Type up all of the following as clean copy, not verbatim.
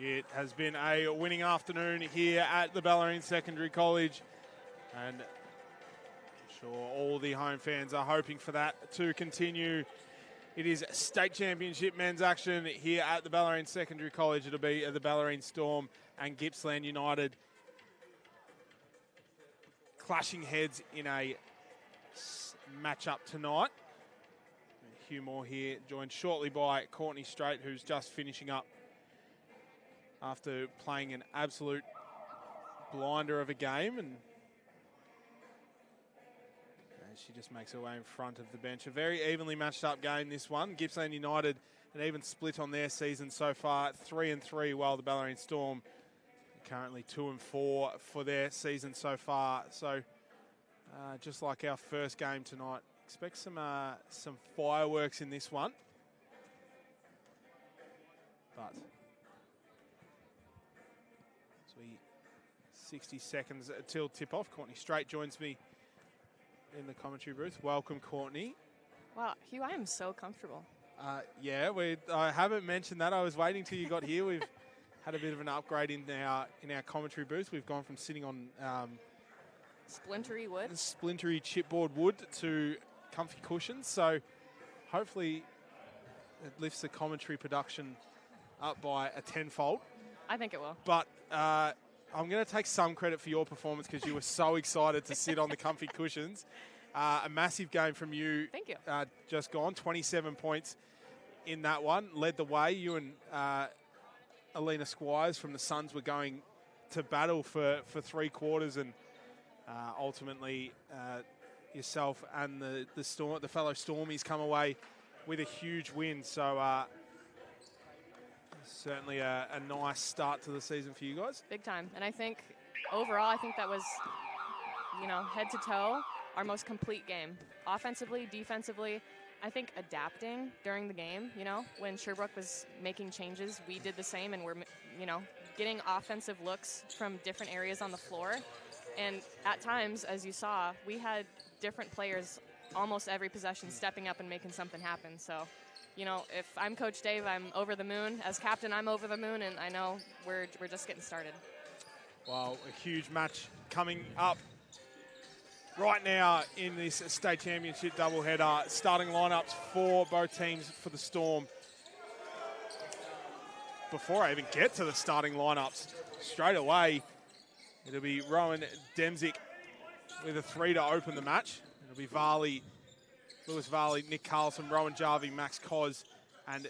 It has been a winning afternoon here at the Bellarine Secondary College, and I'm sure all the home fans are hoping for that to continue. It is state championship men's action here at the Bellarine Secondary College. It'll be the Bellarine Storm and Gippsland United clashing heads in a matchup tonight. Hugh Moore here, joined shortly by Courtney Strait, who's just finishing up after playing an absolute blinder of a game, and she just makes her way in front of the bench. A very evenly matched up game, this one. Gippsland United, an even split on their season so far, 3-3, while the Bellarine Storm currently 2-4 for their season so far. So just like our first game tonight, expect some fireworks in this one. But 60 seconds till tip-off. Courtney Strait joins me in the commentary booth. Welcome, Courtney. Wow, Hugh, I am so comfortable. Yeah, I haven't mentioned that. I was waiting till you got here. We've had a bit of an upgrade in our commentary booth. We've gone from sitting on splintery wood, splintery chipboard wood, to comfy cushions. So hopefully it lifts the commentary production up by a tenfold. I think it will. But I'm going to take some credit for your performance because you were so excited to sit on the comfy cushions. A massive game from you. Thank you. Just gone, 27 points in that one. Led the way. You and Alina Squires from the Suns were going to battle for 3 quarters, and ultimately yourself and the fellow Stormies come away with a huge win. So certainly a nice start to the season for you guys. Big time. And I think overall, that was, head to toe, our most complete game. Offensively, defensively, I think adapting during the game, when Sherbrooke was making changes, we did the same, and we're, getting offensive looks from different areas on the floor. And at times, as you saw, we had different players almost every possession stepping up and making something happen. So, if I'm Coach Dave, I'm over the moon. As captain, I'm over the moon, and I know we're just getting started. Well, a huge match coming up right now in this state championship doubleheader. Starting lineups for both teams for the Storm. Before I even get to the starting lineups, straight away, it'll be Rowan Demzik with a 3 to open the match. It'll be Varley, Lewis Varley, Nick Carlson, Rowan Jarvie, Max Koz, and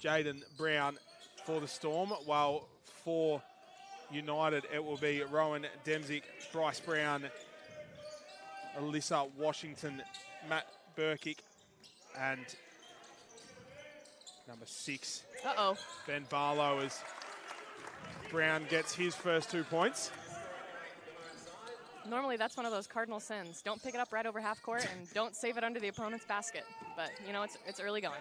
Jaden Brown for the Storm. While for United, it will be Rowan Demzik, Bryce Brown, Alyssa Washington, Matt Burkick, and number 6, Ben Barlow, as Brown gets his first 2 points. Normally, that's one of those cardinal sins. Don't pick it up right over half court, and don't save it under the opponent's basket. But, it's early going.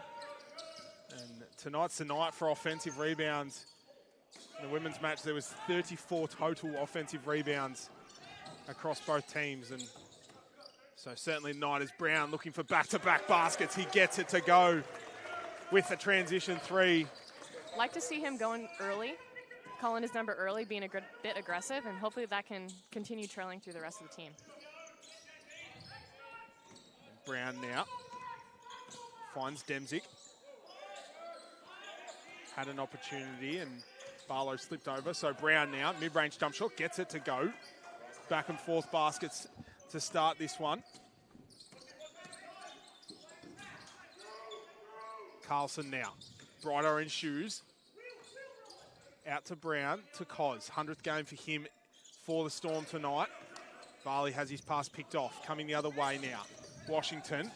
And tonight's the night for offensive rebounds. In the women's match, there was 34 total offensive rebounds across both teams. And so certainly tonight is Brown looking for back-to-back baskets. He gets it to go with the transition 3. Like to see him going early, calling his number early, being a bit aggressive, and hopefully that can continue trailing through the rest of the team. Brown now finds Demzik. Had an opportunity, and Barlow slipped over. So Brown now, mid-range jump shot, gets it to go. Back and forth baskets to start this one. Carlson now, bright orange shoes. Out to Brown, to Koz. 100th game for him for the Storm tonight. Varley has his pass picked off. Coming the other way now. Washington.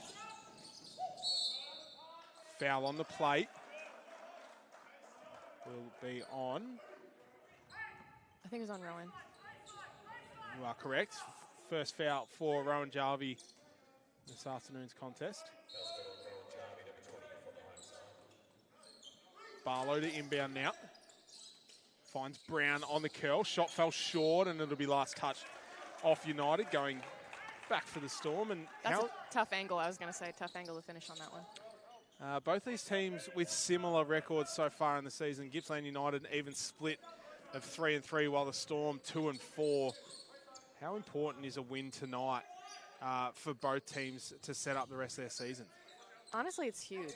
Foul on the plate. Will be on. I think it was on Rowan. You are correct. First foul for Rowan Jarvie this afternoon's contest. Barlow to inbound now. Finds Brown on the curl. Shot fell short, and it'll be last touch off United, going back for the Storm. And that's a tough angle. I was going to say tough angle to finish on that one. Both these teams with similar records so far in the season. Gippsland United an even split of 3-3, while the Storm 2-4. How important is a win tonight for both teams to set up the rest of their season? Honestly, it's huge.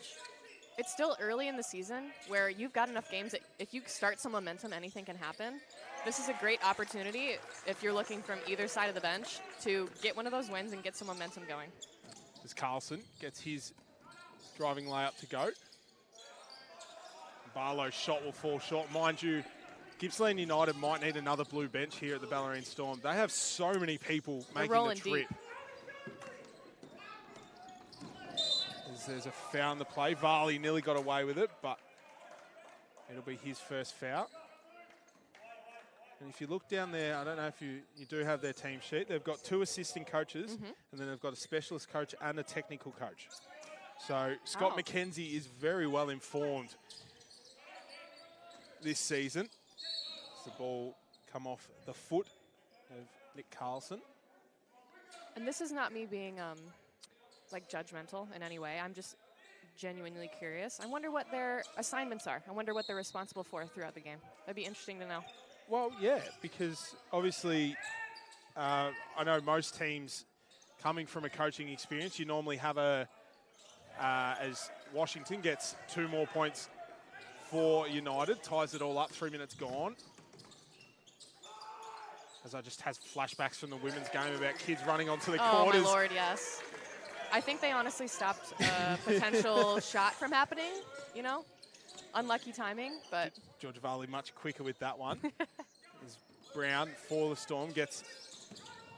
It's still early in the season where you've got enough games that if you start some momentum, anything can happen. This is a great opportunity if you're looking from either side of the bench to get one of those wins and get some momentum going. As Carlson gets his driving layup to go. Barlow's shot will fall short. Mind you, Gippsland United might need another blue bench here at the Bellarine Storm. They have so many people making the trip. Deep. There's a foul in the play. Varley nearly got away with it, but it'll be his first foul. And if you look down there, I don't know if you do have their team sheet. They've got 2 assistant coaches, and then they've got a specialist coach and a technical coach. So Scott McKenzie is very well informed this season. As the ball come off the foot of Nick Carlson. And this is not me being like judgmental in any way. I'm just genuinely curious. I wonder what their assignments are. I wonder what they're responsible for throughout the game. That'd be interesting to know. Well, yeah, because obviously I know most teams coming from a coaching experience, you normally have as Washington gets 2 more points for United, ties it all up, 3 minutes gone. As I just has flashbacks from the women's game about kids running onto the quarters. Oh, my Lord, yes. I think they honestly stopped a potential shot from happening, you know? Unlucky timing, but... George Varley much quicker with that one. As Brown, for the Storm, gets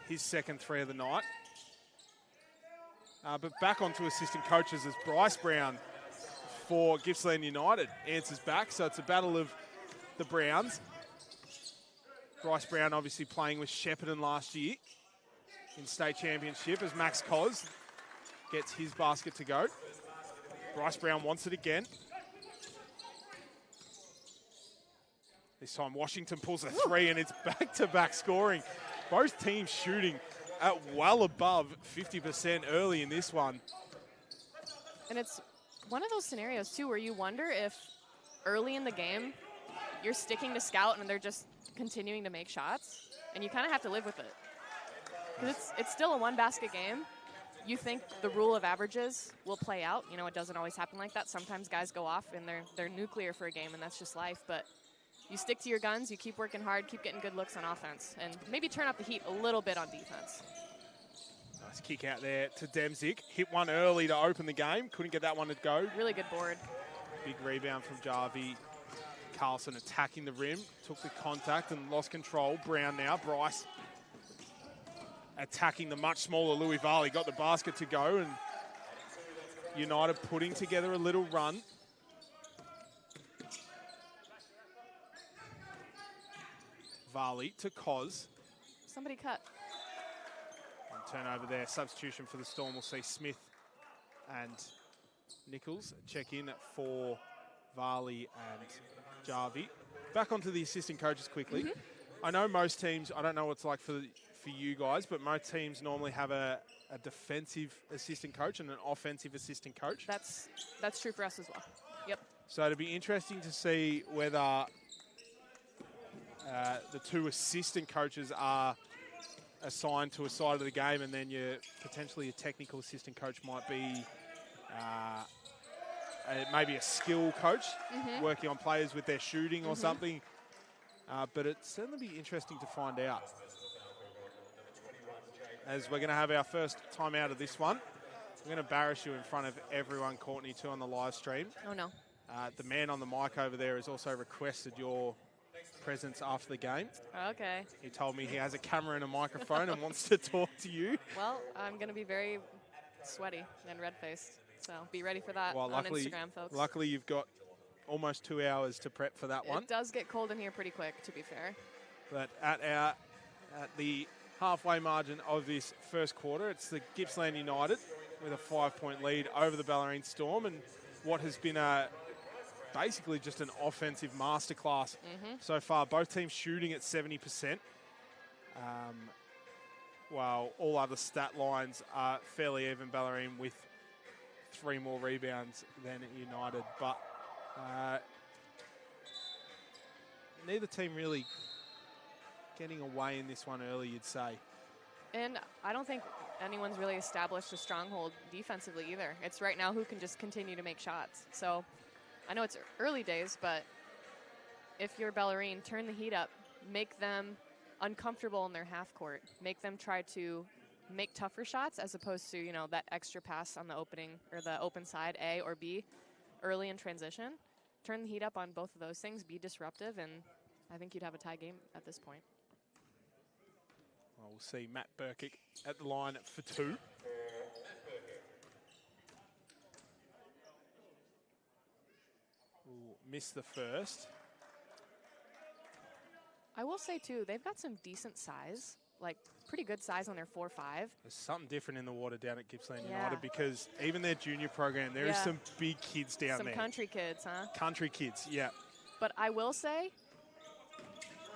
his second 3 of the night. But back onto assistant coaches as Bryce Brown for Gippsland United answers back. So it's a battle of the Browns. Bryce Brown obviously playing with Shepparton last year in state championship as Max Cos gets his basket to go. Bryce Brown wants it again. This time Washington pulls a 3 and it's back-to-back scoring. Both teams shooting at well above 50% early in this one. And it's one of those scenarios, too, where you wonder if early in the game you're sticking to scout and they're just continuing to make shots, and you kind of have to live with it. Because it's still a 1-basket game. You think the rule of averages will play out. You know, it doesn't always happen like that. Sometimes guys go off and they're nuclear for a game, and that's just life. But you stick to your guns, you keep working hard, keep getting good looks on offense, and maybe turn up the heat a little bit on defense. Nice kick out there to Demzik. Hit one early to open the game. Couldn't get that one to go. Really good board. Big rebound from Jarvie. Carlson attacking the rim. Took the contact and lost control. Brown now. Bryce attacking the much smaller Louis Varley. Got the basket to go, and United putting together a little run. Varley to Cos. Somebody cut. And turnover there. Substitution for the Storm. We'll see Smith and Nichols check in for Varley and Jarvie. Back onto the assistant coaches quickly. I know most teams, I don't know what it's like for you guys, but most teams normally have a defensive assistant coach and an offensive assistant coach. That's true for us as well. Yep. So it'll be interesting to see whether the 2 assistant coaches are assigned to a side of the game, and then potentially a technical assistant coach might be maybe a skill coach working on players with their shooting or something. But it'd certainly be interesting to find out. As we're going to have our first time out of this one. I'm going to embarrass you in front of everyone, Courtney, too, on the live stream. Oh, no. The man on the mic over there has also requested your presence after the game. Okay. He told me he has a camera and a microphone and wants to talk to you. Well, I'm going to be very sweaty and red-faced, so be ready for that on Instagram, folks. Luckily, you've got almost 2 hours to prep for that one. It does get cold in here pretty quick, to be fair. But at the halfway margin of this first quarter, it's the Gippsland United with a 5-point lead over the Bellarine Storm, and what has been basically just an offensive masterclass so far. Both teams shooting at 70%, while all other stat lines are fairly even. Bellarine with 3 more rebounds than United. But neither team really getting away in this one early, you'd say. And I don't think anyone's really established a stronghold defensively either. It's right now who can just continue to make shots. So I know it's early days, but if you're Bellarine, turn the heat up, make them uncomfortable in their half court, make them try to make tougher shots as opposed to, you know, that extra pass on the opening or the open side, A or B, early in transition. Turn the heat up on both of those things, be disruptive, and I think you'd have a tie game at this point. Well, we'll see Matt Burkick at the line for 2. We'll miss the first. I will say, too, they've got some decent size, like pretty good size on their 4-5. There's something different in the water down at Gippsland Yeah. United because even their junior program, there is some big kids down there. Some country kids, huh? Country kids, yeah. But I will say,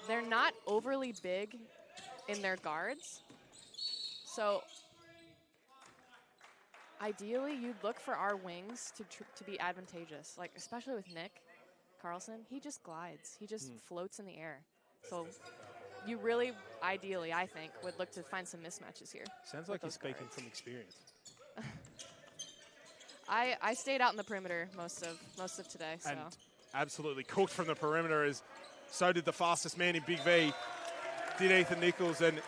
they're not overly big in their guards. So ideally, you'd look for our wings to be advantageous, like especially with Nick Carlson. He just glides. He just floats in the air. So you really, ideally, I think, would look to find some mismatches here. Sounds like you're speaking from experience. I stayed out in the perimeter most of today. So. And absolutely cooked from the perimeter, as so did the fastest man in Big V, did Ethan Nichols. And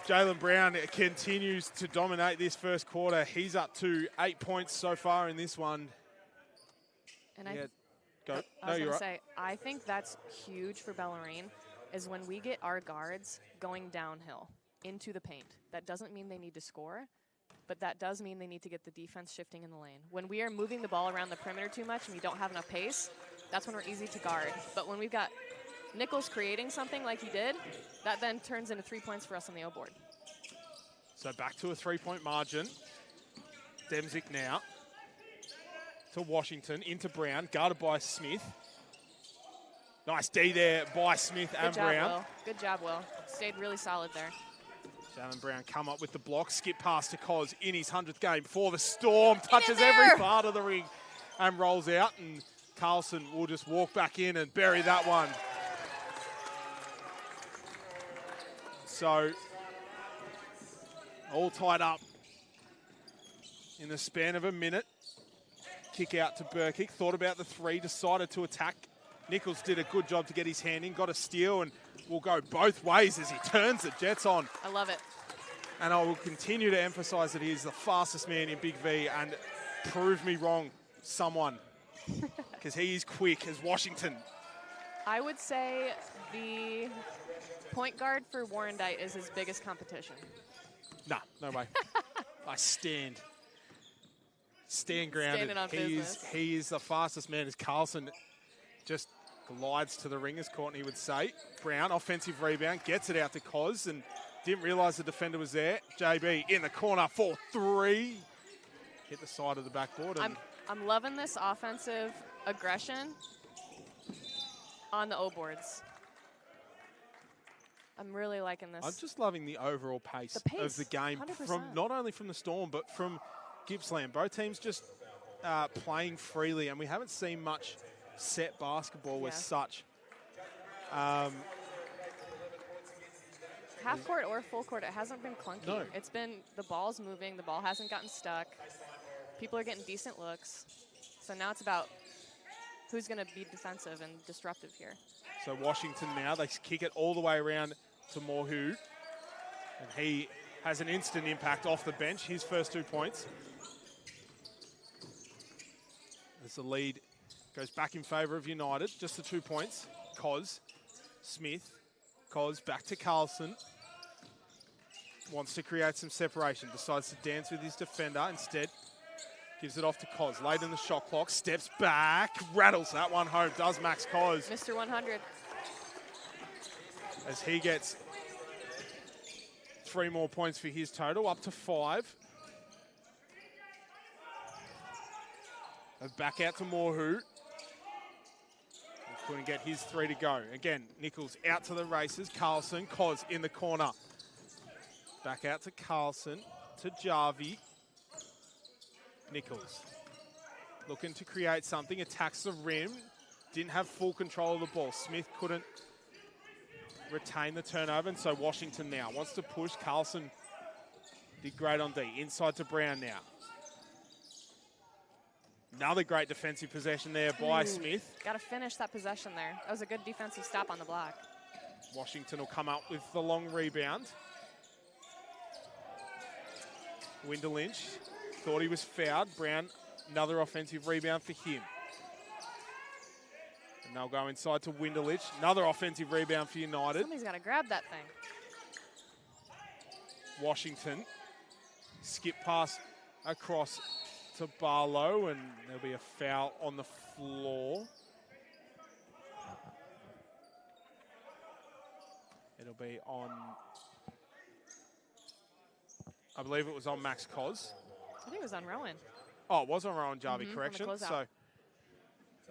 Jalen Brown continues to dominate this first quarter. He's up to 8 points so far in this one. And Go. I was going to say, I think that's huge for Bellarine, is when we get our guards going downhill into the paint. That doesn't mean they need to score, but that does mean they need to get the defense shifting in the lane. When we are moving the ball around the perimeter too much and we don't have enough pace, that's when we're easy to guard. But when we've got Nichols creating something like he did, that then turns into 3 points for us on the O board. So back to a 3-point margin. Demzik now to Washington, into Brown, guarded by Smith. Nice D there by Smith and Brown. Will. Good job, Will. Stayed really solid there. Jalen Brown come up with the block, skip pass to Cos in his 100th game for the Storm. Touches every part of the ring and rolls out. And Carlson will just walk back in and bury that one. So all tied up in the span of a minute. Kick out to Burkick, thought about the 3, decided to attack. Nichols did a good job to get his hand in, got a steal, and will go both ways as he turns the Jets on. I love it. And I will continue to emphasize that he is the fastest man in Big V, and prove me wrong, someone, because he is quick as Washington. I would say the point guard for Warrandyte is his biggest competition. Nah, no way. I stand grounded. He is the fastest man as Carlson just glides to the ring, as Courtney would say. Brown, offensive rebound, gets it out to Cos and didn't realise the defender was there. JB in the corner for 3. Hit the side of the backboard. And I'm loving this offensive aggression on the O boards. I'm really liking this. I'm just loving the overall pace of the game, 100%. from not only from the Storm but from Gippsland. Both teams just playing freely, and we haven't seen much set basketball as such. Half court or full court, it hasn't been clunky. No. It's been the ball's moving, the ball hasn't gotten stuck. People are getting decent looks. So now it's about who's going to be defensive and disruptive here. So Washington now, they kick it all the way around to Morhu. And he has an instant impact off the bench, his first 2 points. As the lead goes back in favour of United, just the 2 points. Cos, Smith, Cos back to Carlson. Wants to create some separation, decides to dance with his defender instead. Gives it off to Cos, late in the shot clock, steps back, rattles that one home, does Max Cos. Mr. 100. As he gets 3 more points for his total, up to 5. And back out to Morhu. Couldn't get his 3 to go. Again, Nichols out to the races. Carlson, Cos in the corner. Back out to Carlson, to Jarvie. Nichols looking to create something, attacks the rim, didn't have full control of the ball. Smith couldn't retain the turnover, and so Washington now wants to push. Carlson did great on D. Inside to Brown now. Another great defensive possession there by Smith. Got to finish that possession there. That was a good defensive stop on the block. Washington will come up with the long rebound. Winder Lynch thought he was fouled. Brown, another offensive rebound for him. And they'll go inside to Winder Lynch. Another offensive rebound for United. Somebody's got to grab that thing. Washington skip pass across to Barlow, and there'll be a foul on the floor. It'll be on, I believe it was on Max Cos. I think it was on Rowan. Oh, it was on Rowan Jarvie, correction. So,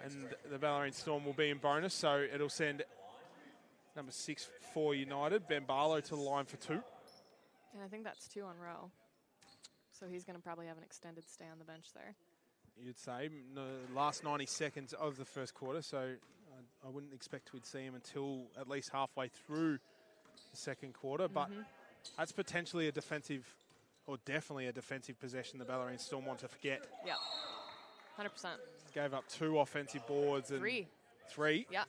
and the Bellarine Storm will be in bonus, so it'll send number 6 for United, Ben Barlow, to the line for 2. And I think that's 2 on Row. So he's going to probably have an extended stay on the bench there. You'd say, the last 90 seconds of the first quarter, so I wouldn't expect we'd see him until at least halfway through the second quarter, but that's potentially a defensive, or definitely a defensive possession the Bellarine Storm want to forget. Yep, 100%. Gave up 2 offensive boards. And 3? Yeah.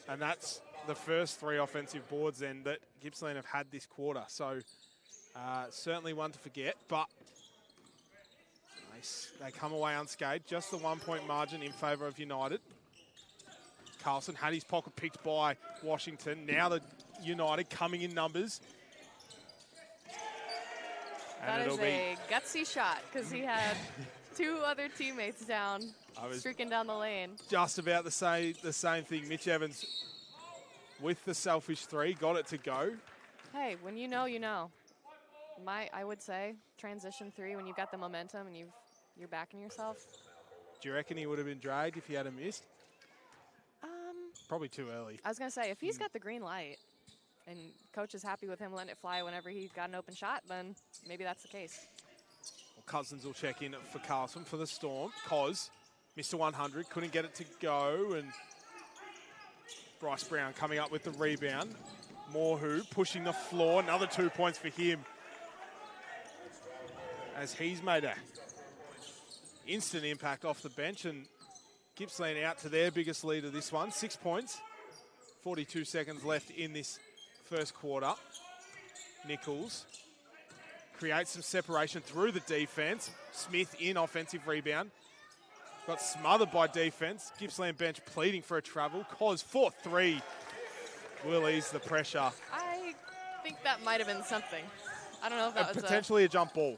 And that's the first 3 offensive boards then that Gippsland have had this quarter. So certainly one to forget, but they come away unscathed. Just the 1-point margin in favour of United. Carlson had his pocket picked by Washington. Now the United coming in numbers. That is a gutsy shot because he had 2 other teammates down, streaking down the lane. Just about to say the same thing. Mitch Evans with the selfish 3, got it to go. Hey, when you know, you know. I would say transition 3 when you've got the momentum and you're backing yourself. Do you reckon he would have been dragged if he had missed? Probably too early. I was going to say, if he's got the green light and coach is happy with him letting it fly whenever he's got an open shot, then maybe that's the case. Well, Cousins will check in for Carlson for the Storm. Cos, Mr. 100, couldn't get it to go, and Bryce Brown coming up with the rebound. Morhu pushing the floor, another 2 points for him, as he's made a instant impact off the bench, and Gippsland out to their biggest lead of this one, 6 points. 42 seconds left in this first quarter. Nichols creates some separation through the defense. Smith in offensive rebound. Got smothered by defense. Gippsland bench pleading for a travel. Cos 4-3 will ease the pressure. I think that might have been something. I don't know if that was potentially a jump ball.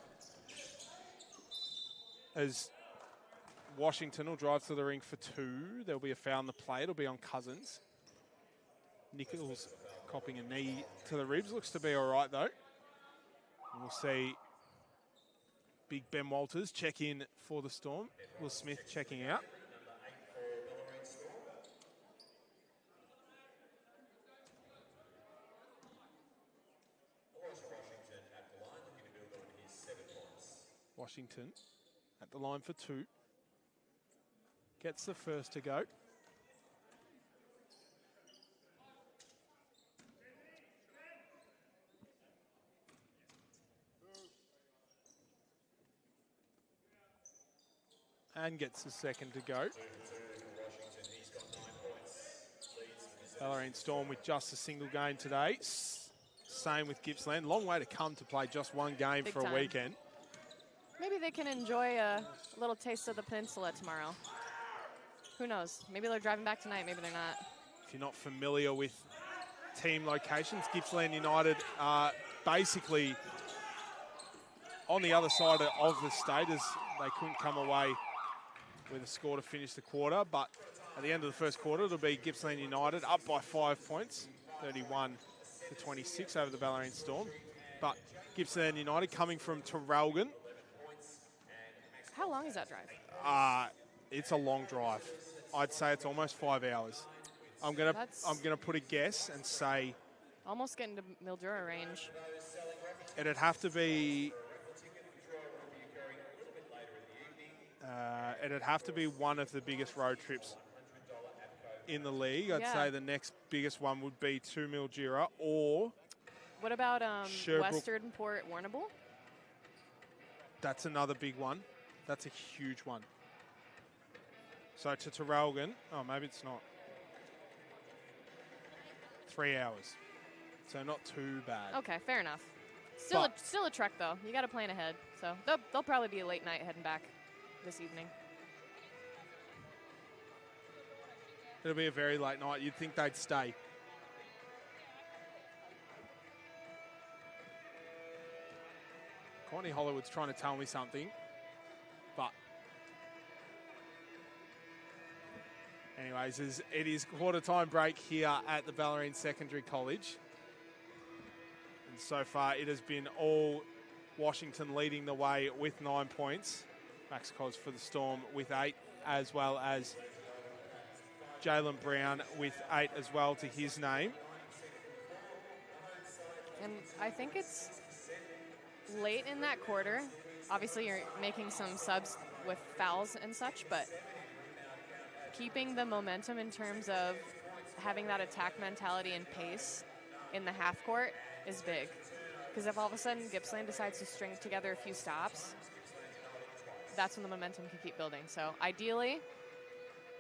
As Washington will drive to the ring for 2. There'll be a foul on the play. It'll be on Cousins. Nichols copping a knee to the ribs. Looks to be all right, though. And we'll see big Ben Walters check in for the Storm. Will Smith checking out. Washington at the line for 2. Gets the first to go. And gets the second to go. Bellarine Storm with just a single game today. Same with Gippsland. Long way to come to play just one game Big for time. a weekend. Maybe they can enjoy a little taste of the peninsula tomorrow. Who knows? Maybe they're driving back tonight. Maybe they're not. If you're not familiar with team locations, Gippsland United are basically on the other side of the state, as they couldn't come away with a score to finish the quarter. But at the end of the first quarter, it'll be Gippsland United up by 5 points, 31-26 over the Bellarine Storm. But Gippsland United coming from Traralgon. How long is that drive? It's a long drive. I'd say it's almost 5 hours. I'm gonna put a guess and say almost getting to Mildura range. It'd have to be it'd have to be one of the biggest road trips in the league. I'd say the next biggest one would be to Mildura or... What about Sherbrooke. Western Port Warrnambool? That's another big one. That's a huge one. So to Traralgon, oh, maybe it's not. 3 hours. So not too bad. Okay, fair enough. Still a trek, though. You got to plan ahead. So they'll probably be a late night heading back this evening. It'll be a very late night. You'd think they'd stay. Courtney Hollywood's trying to tell me something, but anyways, it is quarter time break here at the Bellarine Secondary College. And so far it has been all Washington leading the way with 9 points. Max Cos for the Storm with 8, as well as Jalen Brown with 8 as well to his name. And I think it's late in that quarter. Obviously, you're making some subs with fouls and such, but keeping the momentum in terms of having that attack mentality and pace in the half court is big. Because if all of a sudden Gippsland decides to string together a few stops, that's when the momentum can keep building. So ideally,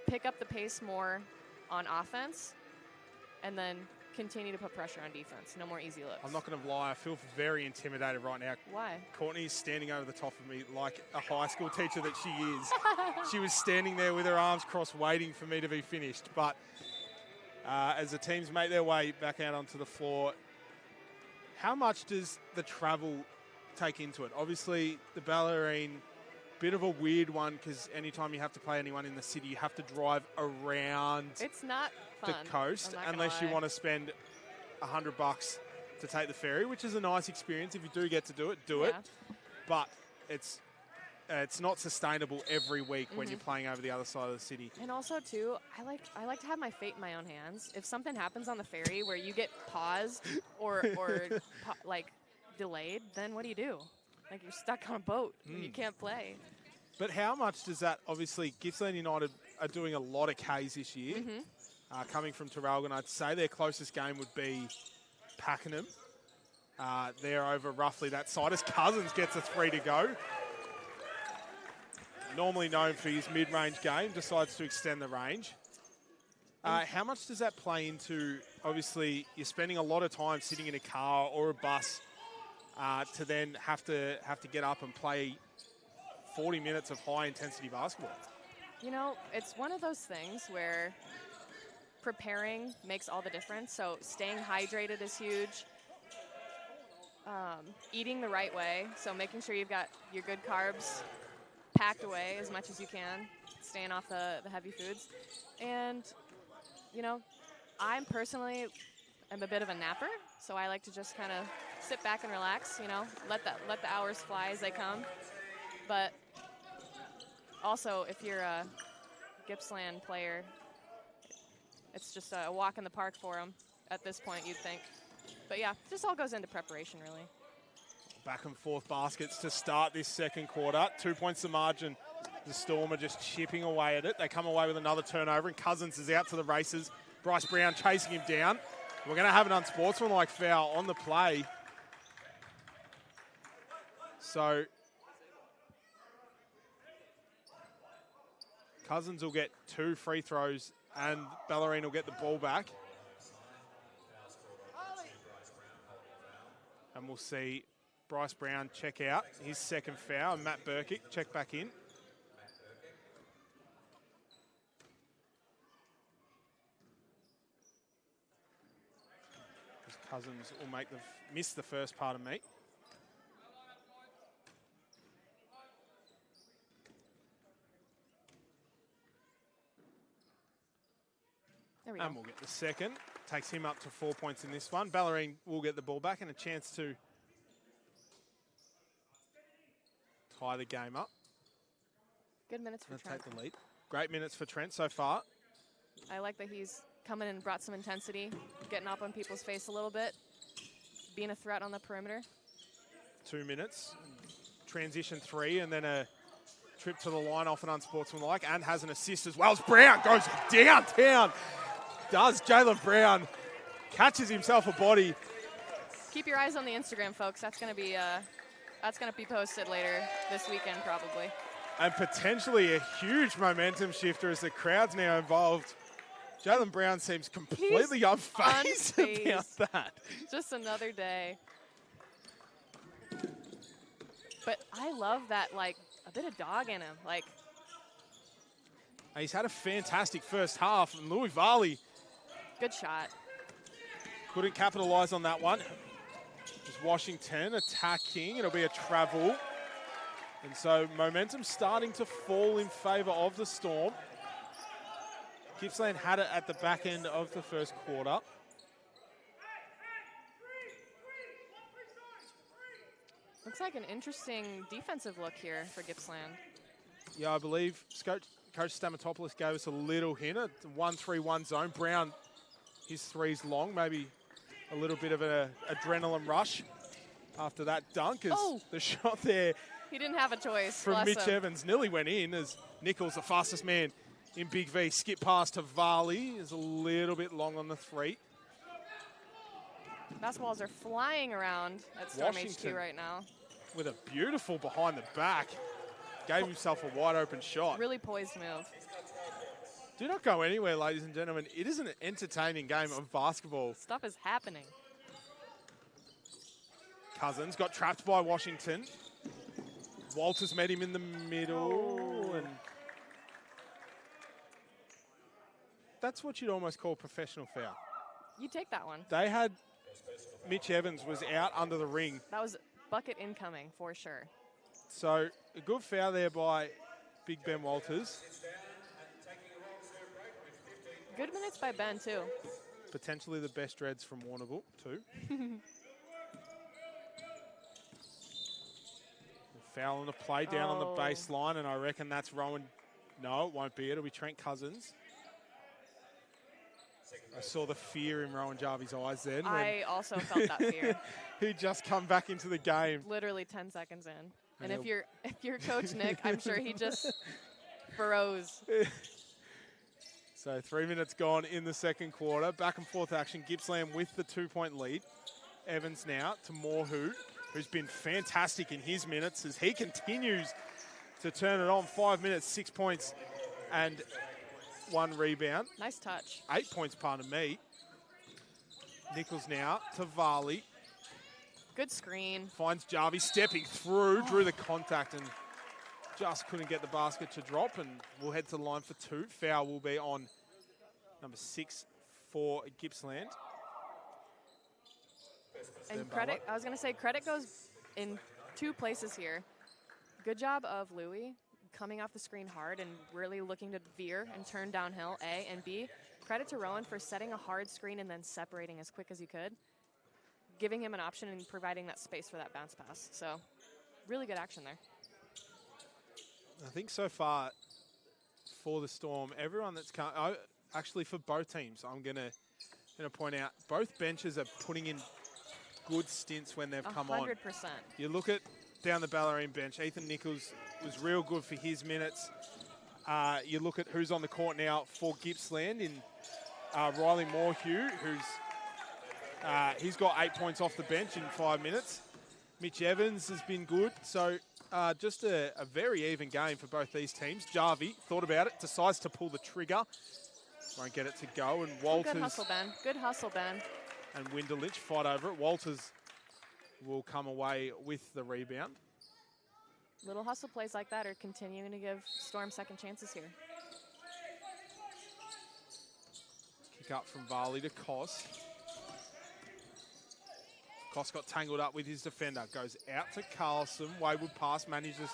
pick up the pace more on offense and then continue to put pressure on defense. No more easy looks. I'm not going to lie, I feel very intimidated right now. Why? Courtney's standing over the top of me like a high school teacher that she is. She was standing there with her arms crossed waiting for me to be finished. But as the teams make their way back out onto the floor, how much does the travel take into it? Obviously, the Bellarine, bit of a weird one because anytime you have to play anyone in the city, you have to drive around it's not fun, the coast unless you want to spend $100 to take the ferry, which is a nice experience. If you do get to do it, but it's not sustainable every week when you're playing over the other side of the city. And also too, I like to have my fate in my own hands. If something happens on the ferry where you get paused or like delayed, then what do? Like, you're stuck on a boat and you can't play. But how much does that, obviously, Gippsland United are doing a lot of Ks this year. Coming from Traralgon, I'd say their closest game would be Pakenham. They're over roughly that side as Cousins gets a 3 to go. Normally known for his mid-range game, decides to extend the range. How much does that play into, obviously, you're spending a lot of time sitting in a car or a bus to then have to get up and play 40 minutes of high-intensity basketball? You know, it's one of those things where preparing makes all the difference. So staying hydrated is huge. Eating the right way, so making sure you've got your good carbs packed away as much as you can, staying off the heavy foods. And, you know, I'm personally am a bit of a napper, so I like to just kind of sit back and relax, you know, let the hours fly as they come. But also, if you're a Gippsland player, it's just a walk in the park for them at this point, you'd think. But yeah, this all goes into preparation, really. Back and forth baskets to start this second quarter. 2 points the margin. The Storm are just chipping away at it. They come away with another turnover, and Cousins is out to the races. Bryce Brown chasing him down. We're going to have an unsportsmanlike foul on the play. So Cousins will get 2 free throws, and Bellarine will get the ball back. And we'll see Bryce Brown check out his second foul, and Matt Burkitt check back in. Cousins will miss the first part of meet. There we go. And we'll get the second. Takes him up to 4 points in this one. Bellarine will get the ball back and a chance to tie the game up. Good minutes for Trent. Take the lead. Great minutes for Trent so far. I like that he's coming in and brought some intensity, getting up on people's face a little bit, being a threat on the perimeter. 2 minutes. Transition 3 and then a trip to the line off an unsportsmanlike and has an assist as well as Brown goes downtown. Does Jalen Brown, catches himself a body. Keep your eyes on the Instagram, folks. That's gonna be posted later this weekend probably. And potentially a huge momentum shifter as the crowd's now involved. Jalen Brown seems completely unfazed about that. Just another day. But I love that, like, a bit of dog in him. Like, he's had a fantastic first half, and Louis Varley. Good shot. Couldn't capitalize on that one. Just Washington attacking. It'll be a travel. And so momentum starting to fall in favour of the Storm. Gippsland had it at the back end of the first quarter. Looks like an interesting defensive look here for Gippsland. Yeah, I believe Coach Stamatopoulos gave us a little hint. A 1-3-1 zone. Brown, his three's long, maybe a little bit of an adrenaline rush after that dunk. As the shot there, he didn't have a choice. From Mitch Evans nearly went in as Nichols, the fastest man in Big V, skip pass to Varley. Is a little bit long on the three. Basketballs are flying around at Storm HQ right now. With a beautiful behind the back. Gave himself a wide open shot. Really poised move. Do not go anywhere, ladies and gentlemen. It is an entertaining game of basketball. Stuff is happening. Cousins got trapped by Washington. Walters met him in the middle. And that's what you'd almost call a professional foul. You take that one. They had Mitch Evans was out under the ring. That was bucket incoming for sure. So a good foul there by Big Ben Walters. Good minutes by Ben too. Potentially the best dreads from Warrnambool too. Foul on the play down on the baseline, and I reckon that's Rowan. No, it won't be. It'll be Trent Cousins. I saw the fear in Rowan Jarvie's eyes then. I also felt that fear. He'd just come back into the game. Literally 10 seconds in. And if you're Coach Nick, I'm sure he just froze. So 3 minutes gone in the second quarter. Back and forth action. Gippsland with the 2-point lead. Evans now to Morhu, who's been fantastic in his minutes as he continues to turn it on. 5 minutes, 6 points, and 1 rebound. Nice touch. 8 points, pardon me. Nichols now to Varley. Good screen. Finds Jarvie stepping through, drew the contact and just couldn't get the basket to drop, and we'll head to the line for 2. Foul will be on number 6 for Gippsland. And credit, I was going to say, credit goes in 2 places here. Good job of Louis coming off the screen hard and really looking to veer and turn downhill, A. And B, credit to Rowan for setting a hard screen and then separating as quick as you could, giving him an option and providing that space for that bounce pass. So really good action there. I think so far for the Storm, everyone that's come, actually for both teams, I'm going to point out, both benches are putting in good stints when they've come on. 100%. You look at down the Bellarine bench, Ethan Nichols was real good for his minutes. You look at who's on the court now for Gippsland in Riley Morhew, he's got 8 points off the bench in 5 minutes. Mitch Evans has been good. So just a very even game for both these teams. Jarvie thought about it, decides to pull the trigger. Won't get it to go. And Walters. Good hustle, Ben. Good hustle, Ben. And Winderlich fight over it. Walters will come away with the rebound. Little hustle plays like that are continuing to give Storm second chances here. Kick up from Varley to Koss. Koss got tangled up with his defender. Goes out to Carlson. Wayward pass, manages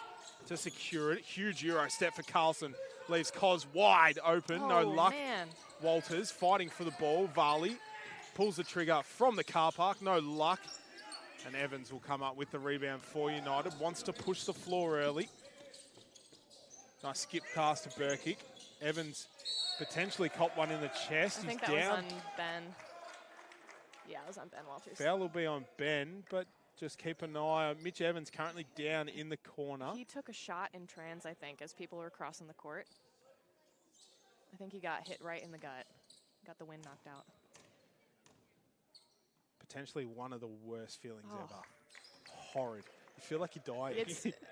to secure it. Huge Euro step for Carlson. Leaves Koss wide open. No luck. Man. Walters fighting for the ball. Varley pulls the trigger from the car park. No luck. And Evans will come up with the rebound for United. Wants to push the floor early. Nice skip pass to Burkick. Evans potentially caught one in the chest. I think He's that down. was on Ben. Yeah, it was on Ben Walters. Foul will be on Ben, but just keep an eye. Mitch Evans currently down in the corner. He took a shot in trans, I think, as people were crossing the court. I think he got hit right in the gut. Got the wind knocked out. Potentially one of the worst feelings ever. Horrid. You feel like you're dying.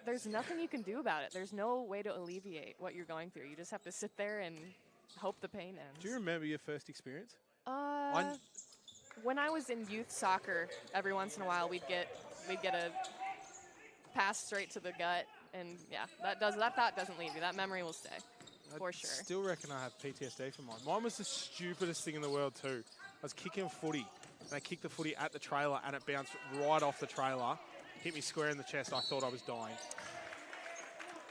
There's nothing you can do about it. There's no way to alleviate what you're going through. You just have to sit there and hope the pain ends. Do you remember your first experience? When I was in youth soccer, every once in a while we'd get a pass straight to the gut, and yeah, that thought doesn't leave you. That memory will stay, for sure. I still reckon I have PTSD from mine. Mine was the stupidest thing in the world too. I was kicking a footy, and I kicked the footy at the trailer, and it bounced right off the trailer, hit me square in the chest. I thought I was dying.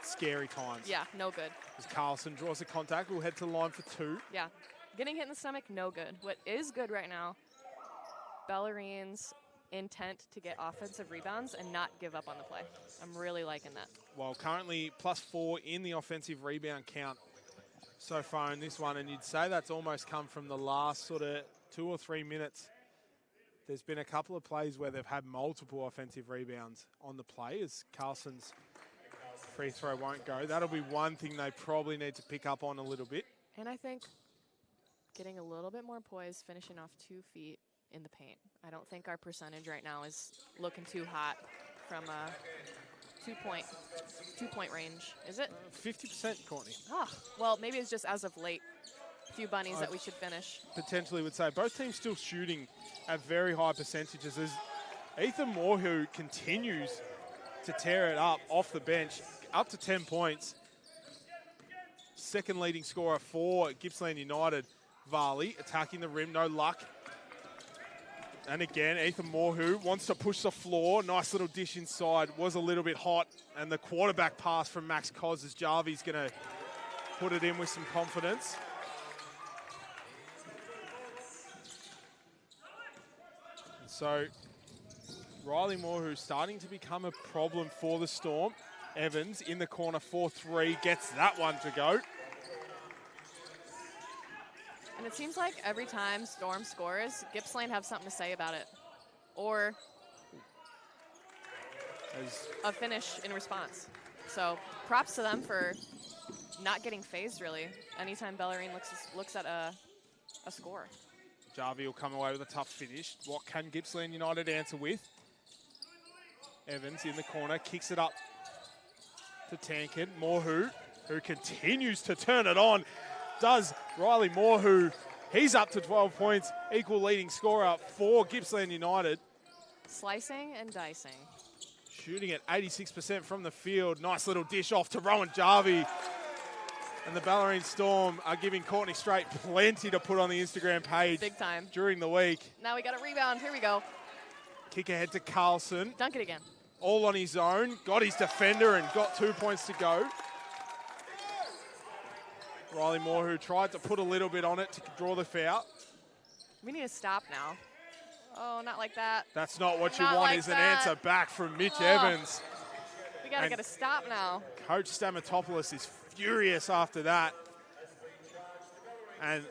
Scary times. Yeah, no good. As Carlson draws the contact, we'll head to the line for 2. Yeah, getting hit in the stomach, no good. What is good right now, Bellarine's intent to get offensive rebounds and not give up on the play. I'm really liking that. Well, currently +4 in the offensive rebound count so far in this one, and you'd say that's almost come from the last sort of 2 or 3 minutes. There's been a couple of plays where they've had multiple offensive rebounds on the play as Carlson's free throw won't go. That'll be one thing they probably need to pick up on a little bit. And I think getting a little bit more poise, finishing off 2 feet in the paint. I don't think our percentage right now is looking too hot from a two-point range. Is it? 50%, Courtney. Well, maybe it's just as of late. A few bunnies that we should finish. Potentially would say both teams still shooting at very high percentages. As Ethan Moore, who continues to tear it up off the bench, up to 10 points. Second leading scorer for Gippsland United. Varley attacking the rim, no luck. And again, Ethan Moore, who wants to push the floor. Nice little dish inside. Was a little bit hot. And the quarterback pass from Max Cos as Jarvie's going to put it in with some confidence. So Riley Moore, who's starting to become a problem for the Storm. Evans in the corner, 4-3, gets that one to go. And it seems like every time Storm scores, Gippsland have something to say about it. Or a finish in response. So props to them for not getting phased, really, anytime Bellarine looks at a score. Jarvie will come away with a tough finish. What can Gippsland United answer with? Evans in the corner, kicks it up to Tankard. Moore, who continues to turn it on. Does Riley Moore, who he's up to 12 points, equal leading scorer for Gippsland United. Slicing and dicing. Shooting at 86% from the field. Nice little dish off to Rowan Jarvie. And the Bellarine Storm are giving Courtney Strait plenty to put on the Instagram page. Big time. During the week. Now we got a rebound. Here we go. Kick ahead to Carlson. Dunk it again. All on his own. Got his defender and got 2 points to go. Riley Moore, who tried to put a little bit on it to draw the foul. We need to stop now. Oh, not like that. That's not what you Not want, like is that. an answer back from Mitch Evans. We got to get a stop now. Coach Stamatopoulos is furious after that. And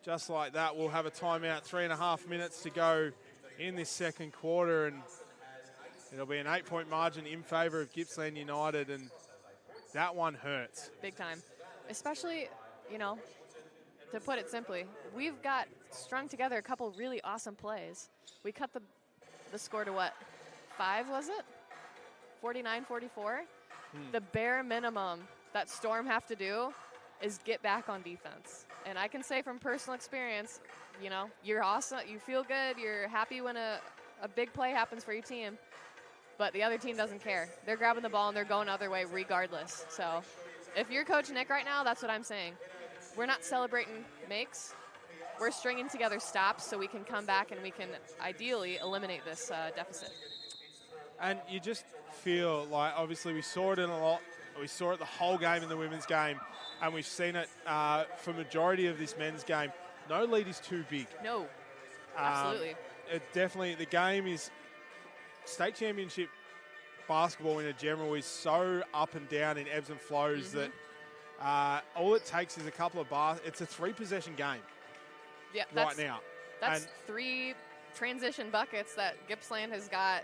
just like that, we'll have a timeout. 3.5 minutes to go in this second quarter. And it'll be an 8-point margin in favour of Gippsland United. And that one hurts. Big time. Especially, you know, to put it simply, we've got strung together a couple really awesome plays. We cut the score to what, 5 was it? 49-44? The bare minimum that Storm have to do is get back on defense. And I can say from personal experience, you know, you're awesome, you feel good, you're happy when a big play happens for your team, but the other team doesn't care. They're grabbing the ball and they're going the other way regardless. So if you're Coach Nick right now, that's what I'm saying. We're not celebrating makes. We're stringing together stops so we can come back and we can ideally eliminate this deficit. And you just feel like, obviously we saw it in a lot. We saw it the whole game in the women's game, and we've seen it for majority of this men's game. No lead is too big. No, absolutely. It definitely, the game is, state championship basketball in a general is so up and down in ebbs and flows that all it takes is a couple of it's a 3-possession game. Yeah, right now. That's 3 transition buckets that Gippsland has got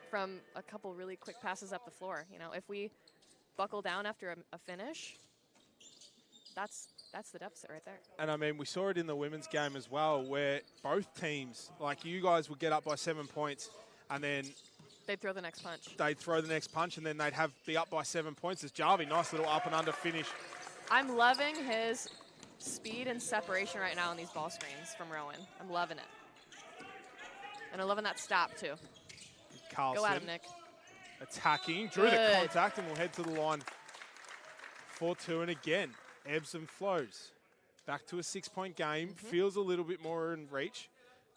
from a couple really quick passes up the floor. You know, if we buckle down after a finish, that's the deficit right there. And I mean, we saw it in the women's game as well, where both teams, like you guys, would get up by 7 points, and then they'd throw the next punch. They'd throw the next punch, and then they'd be up by 7 points. As Jarvie, nice little up and under finish. I'm loving his speed and separation right now on these ball screens from Rowan. I'm loving it. And I'm loving that stop, too. Carlson. Go at him, Nick. Attacking. Drew the contact, and we'll head to the line for 2. And again, ebbs and flows. Back to a 6-point game. Feels a little bit more in reach.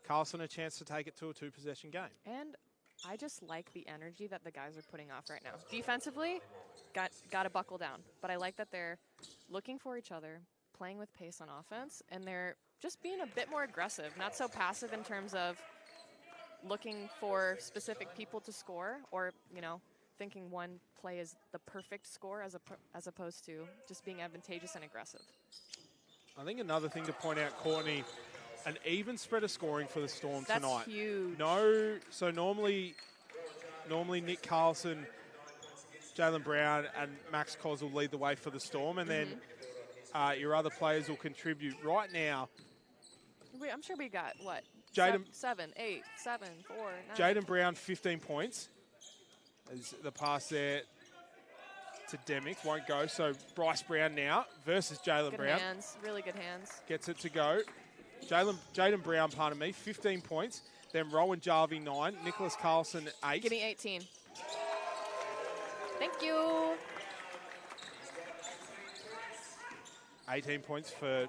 Carlson a chance to take it to a 2-possession game. And I just like the energy that the guys are putting off right now. Defensively, got to buckle down. But I like that they're looking for each other, playing with pace on offense, and they're just being a bit more aggressive, not so passive in terms of looking for specific people to score or, you know, thinking one play is the perfect score as opposed to just being advantageous and aggressive. I think another thing to point out, Courtney, an even spread of scoring for the Storm tonight. That's huge. No, so normally Nick Carlson, Jalen Brown, and Max Cos will lead the way for the Storm, and then your other players will contribute. Right now, I'm sure we got, what, Jaden, 7, 8, 7, 4, 9. Jaden Brown, 15 points. As the pass there to Demick won't go. So Bryce Brown now versus Jalen Brown. Good hands, really good hands. Gets it to go. Jaden Brown, 15 points. Then Rowan Jarvie, 9. Nicholas Carlson, 8. Give me 18. Thank you. 18 points for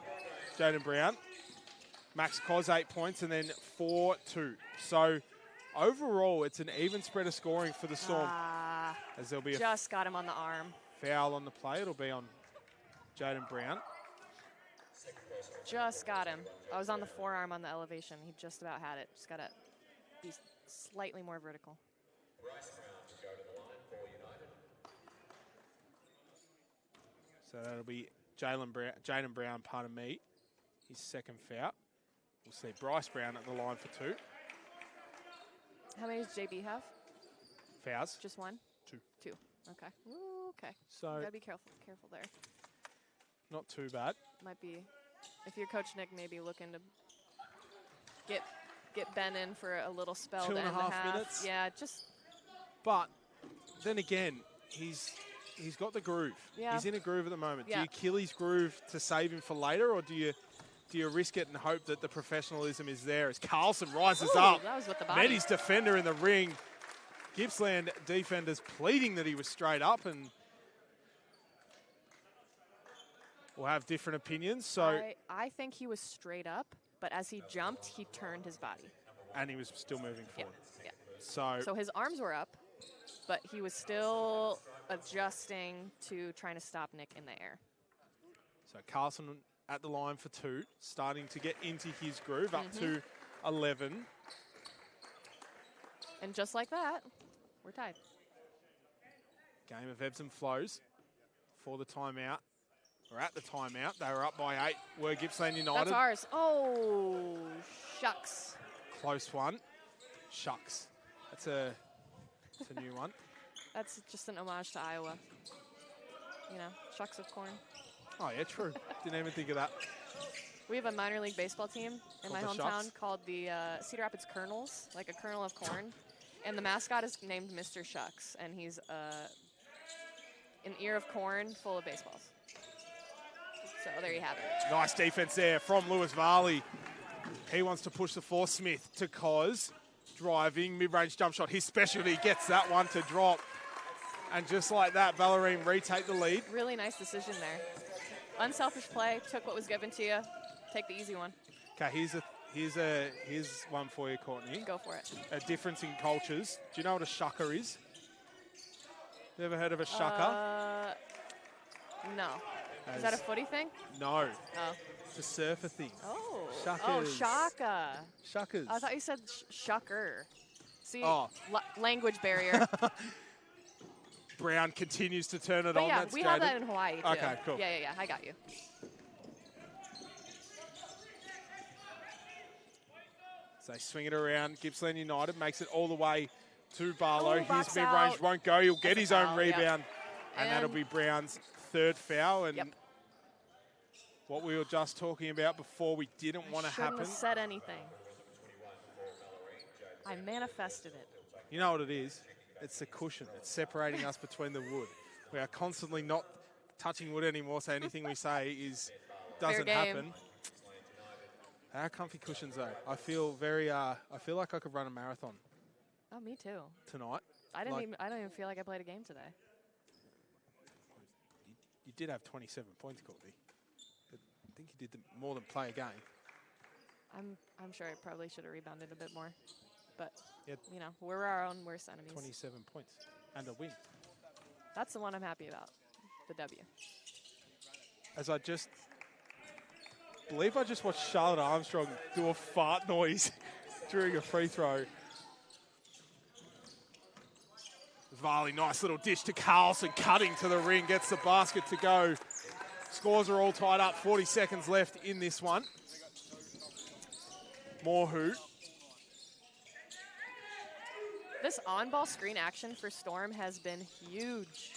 Jaden Brown. Max Cos, 8 points, and then 4-2. So overall, it's an even spread of scoring for the Storm. As there'll be just got him on the arm. Foul on the play. It'll be on Jaden Brown. Just got him. I was on the forearm on the elevation. He just about had it. Just got to be slightly more vertical. So that'll be Jaden Brown, pardon me, his second foul. We'll see Bryce Brown at the line for 2. How many does JB have? Fouls. Just 1? 2. 2. Okay. Ooh, okay. So gotta be careful there. Not too bad. Might be, if you're Coach Nick, maybe looking to get Ben in for a little spell. 2.5 minutes. Yeah, just. But then again, he's got the groove. Yeah. He's in a groove at the moment. Yeah. Do you kill his groove to save him for later, or do you risk it and hope that the professionalism is there as Carlson rises up? That was with the body. Met his defender in the ring. Gippsland defenders pleading that he was straight up, and we'll have different opinions. So I think he was straight up, but as he jumped, he turned his body. And he was still moving forward. Yeah. So his arms were up, but he was still adjusting to trying to stop Nick in the air. So Carlson at the line for 2, starting to get into his groove, up to 11. And just like that, we're tied. Game of ebbs and flows for the timeout. We're at the timeout. They were up by 8. Were Gippsland United. That's ours. Oh, shucks. Close one. Shucks. That's a new one. That's just an homage to Iowa. You know, shucks of corn. Oh, yeah, true. Didn't even think of that. We have a minor league baseball team in my hometown called the Cedar Rapids Kernels, like a kernel of corn. And the mascot is named Mr. Shucks, and he's an ear of corn full of baseballs. So there you have it. Nice defense there from Lewis Varley. He wants to push the force. Smith to Cos. Driving, mid-range jump shot. His specialty gets that one to drop. And just like that, Bellarine retake the lead. Really nice decision there. Unselfish play, took what was given to you. Take the easy one. Okay, here's one for you, Courtney. Go for it. A difference in cultures. Do you know what a shucker is? You ever heard of a shucker? No. Is that a footy thing? No. Oh. It's a surfer thing. Oh. Shuckers. Oh, shaka. Shuckers. I thought you said shucker. See, Oh. Language barrier. Brown continues to turn it but on. yeah, That's we Jaden. have that in Hawaii, too. Okay, cool. Yeah, I got you. So they swing it around. Gippsland United makes it all the way to Barlow. His box mid-range out. won't go. He'll get That's a his own foul, rebound. yep. And that'll be Brown's third foul. And Yep. what we were just talking about before we didn't want to happen. Shouldn't have said anything. I manifested it. You know what it is? It's the cushion. It's separating us between the wood. We are constantly not touching wood anymore, so anything we say doesn't happen. How comfy cushions though. I feel I feel like I could run a marathon. Oh, me too. Tonight. I don't even feel like I played a game today. You did have 27 points, Courtney. I think you did more than play a game. I'm sure I probably should have rebounded a bit more. But, Yeah. you know, we're our own worst enemies. 27 points and a win. That's the one I'm happy about, the W. As I believe I just watched Charlotte Armstrong do a fart noise during a free throw. Varley, nice little dish to Carlson, cutting to the ring, gets the basket to go. Scores are all tied up, 40 seconds left in this one. Morhu. This on-ball screen action for Storm has been huge.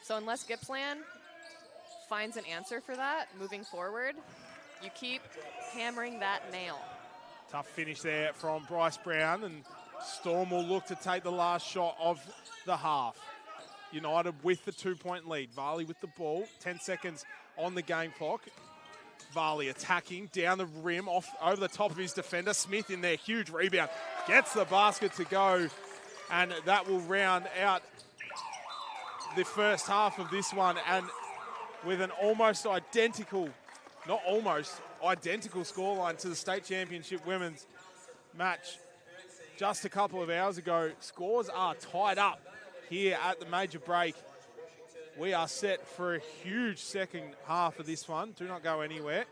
So unless Gippsland finds an answer for that moving forward, you keep hammering that nail. Tough finish there from Bryce Brown, and Storm will look to take the last shot of the half. United with the 2-point lead. Varley with the ball, 10 seconds on the game clock. Varley attacking down the rim, over the top of his defender. Smith in there, huge rebound. Gets the basket to go, and that will round out the first half of this one. And with an almost identical, not almost, identical scoreline to the state championship women's match just a couple of hours ago. Scores are tied up here at the major break. We are set for a huge second half of this one. Do not go anywhere.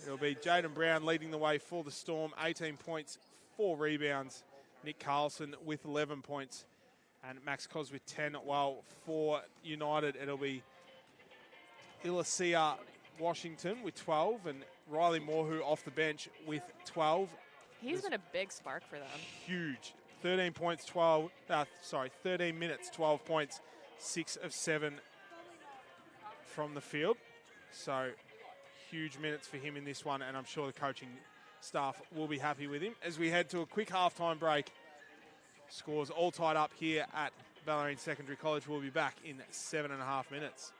It'll be Jaden Brown leading the way for the Storm. 18 points, 4 rebounds. Nick Carlson with 11 points. And Max Cos with 10. While for United, it'll be Ilacia Washington with 12. And Riley Morhu off the bench with 12. He's been a big spark for them. Huge. 13 minutes, 12 points. 6 of 7 from the field. So huge minutes for him in this one, and I'm sure the coaching staff will be happy with him. As we head to a quick halftime break, scores all tied up here at Bellarine Secondary College. We'll be back in 7.5 minutes.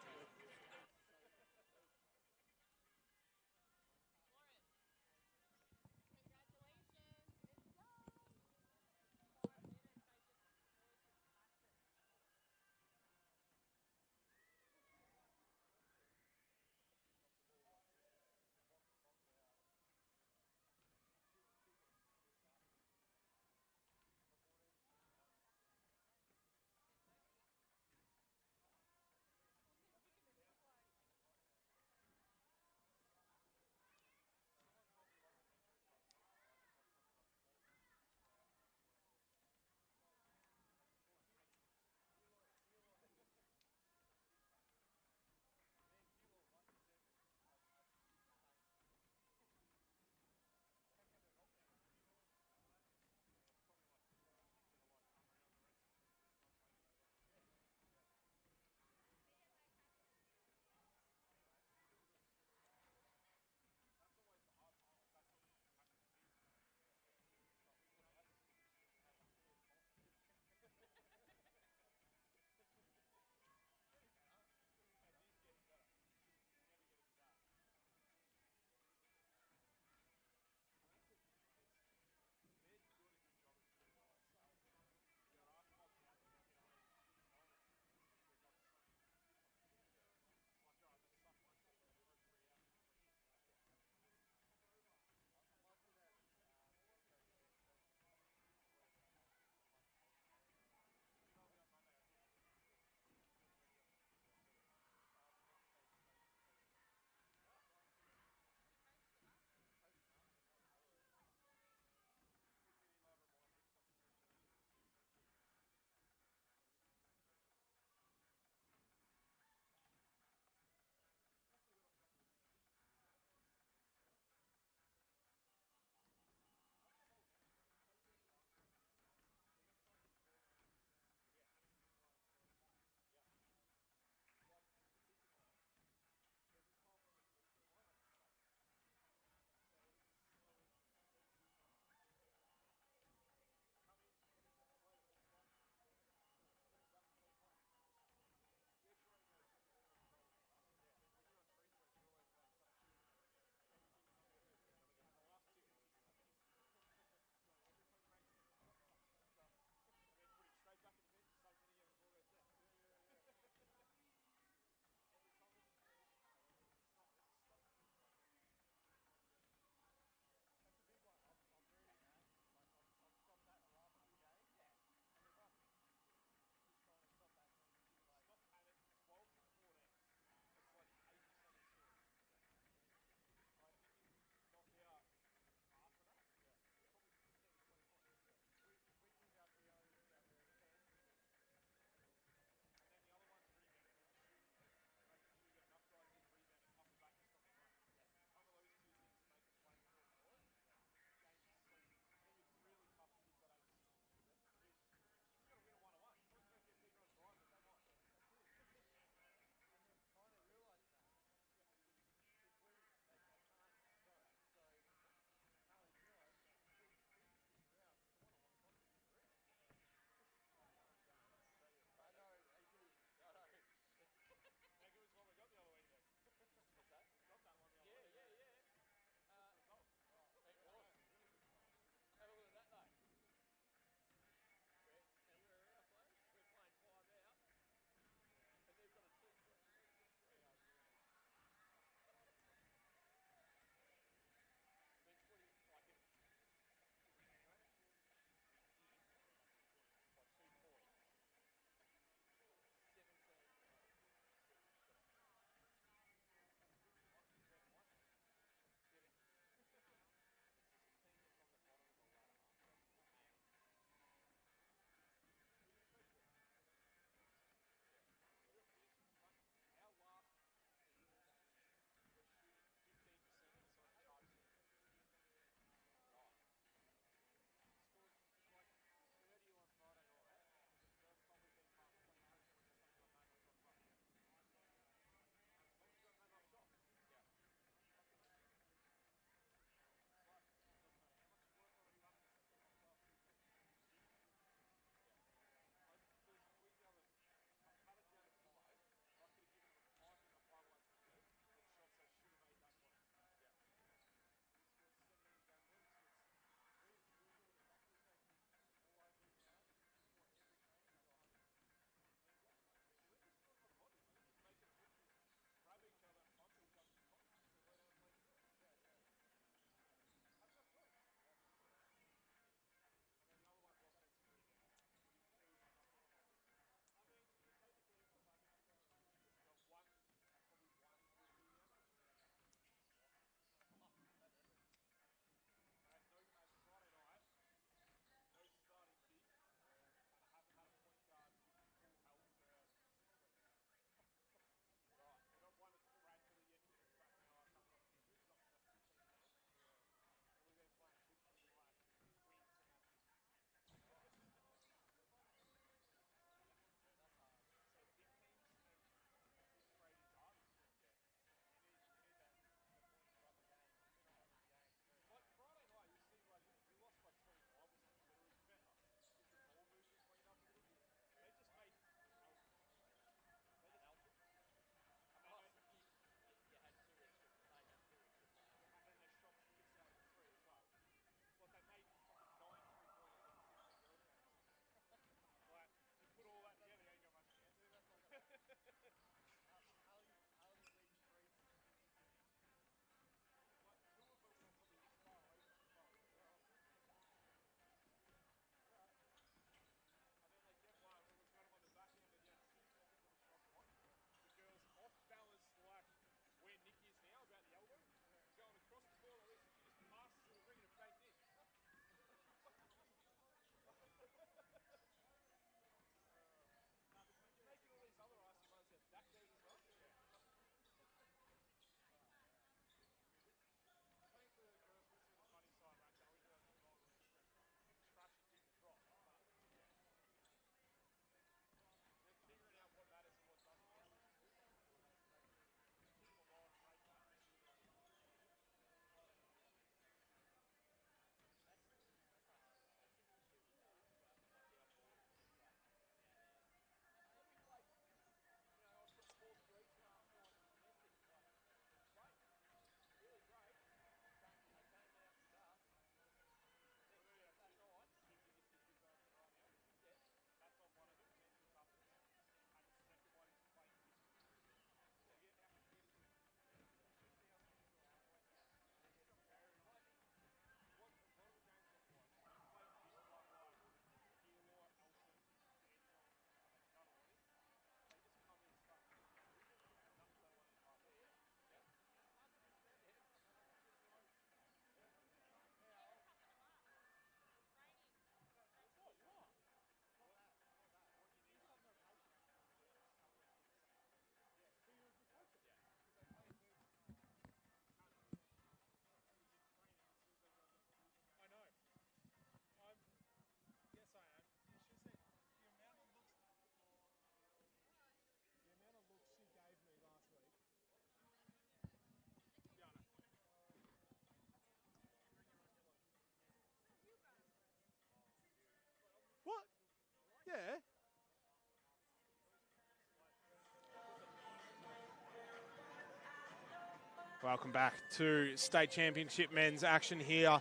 Welcome back to state championship men's action here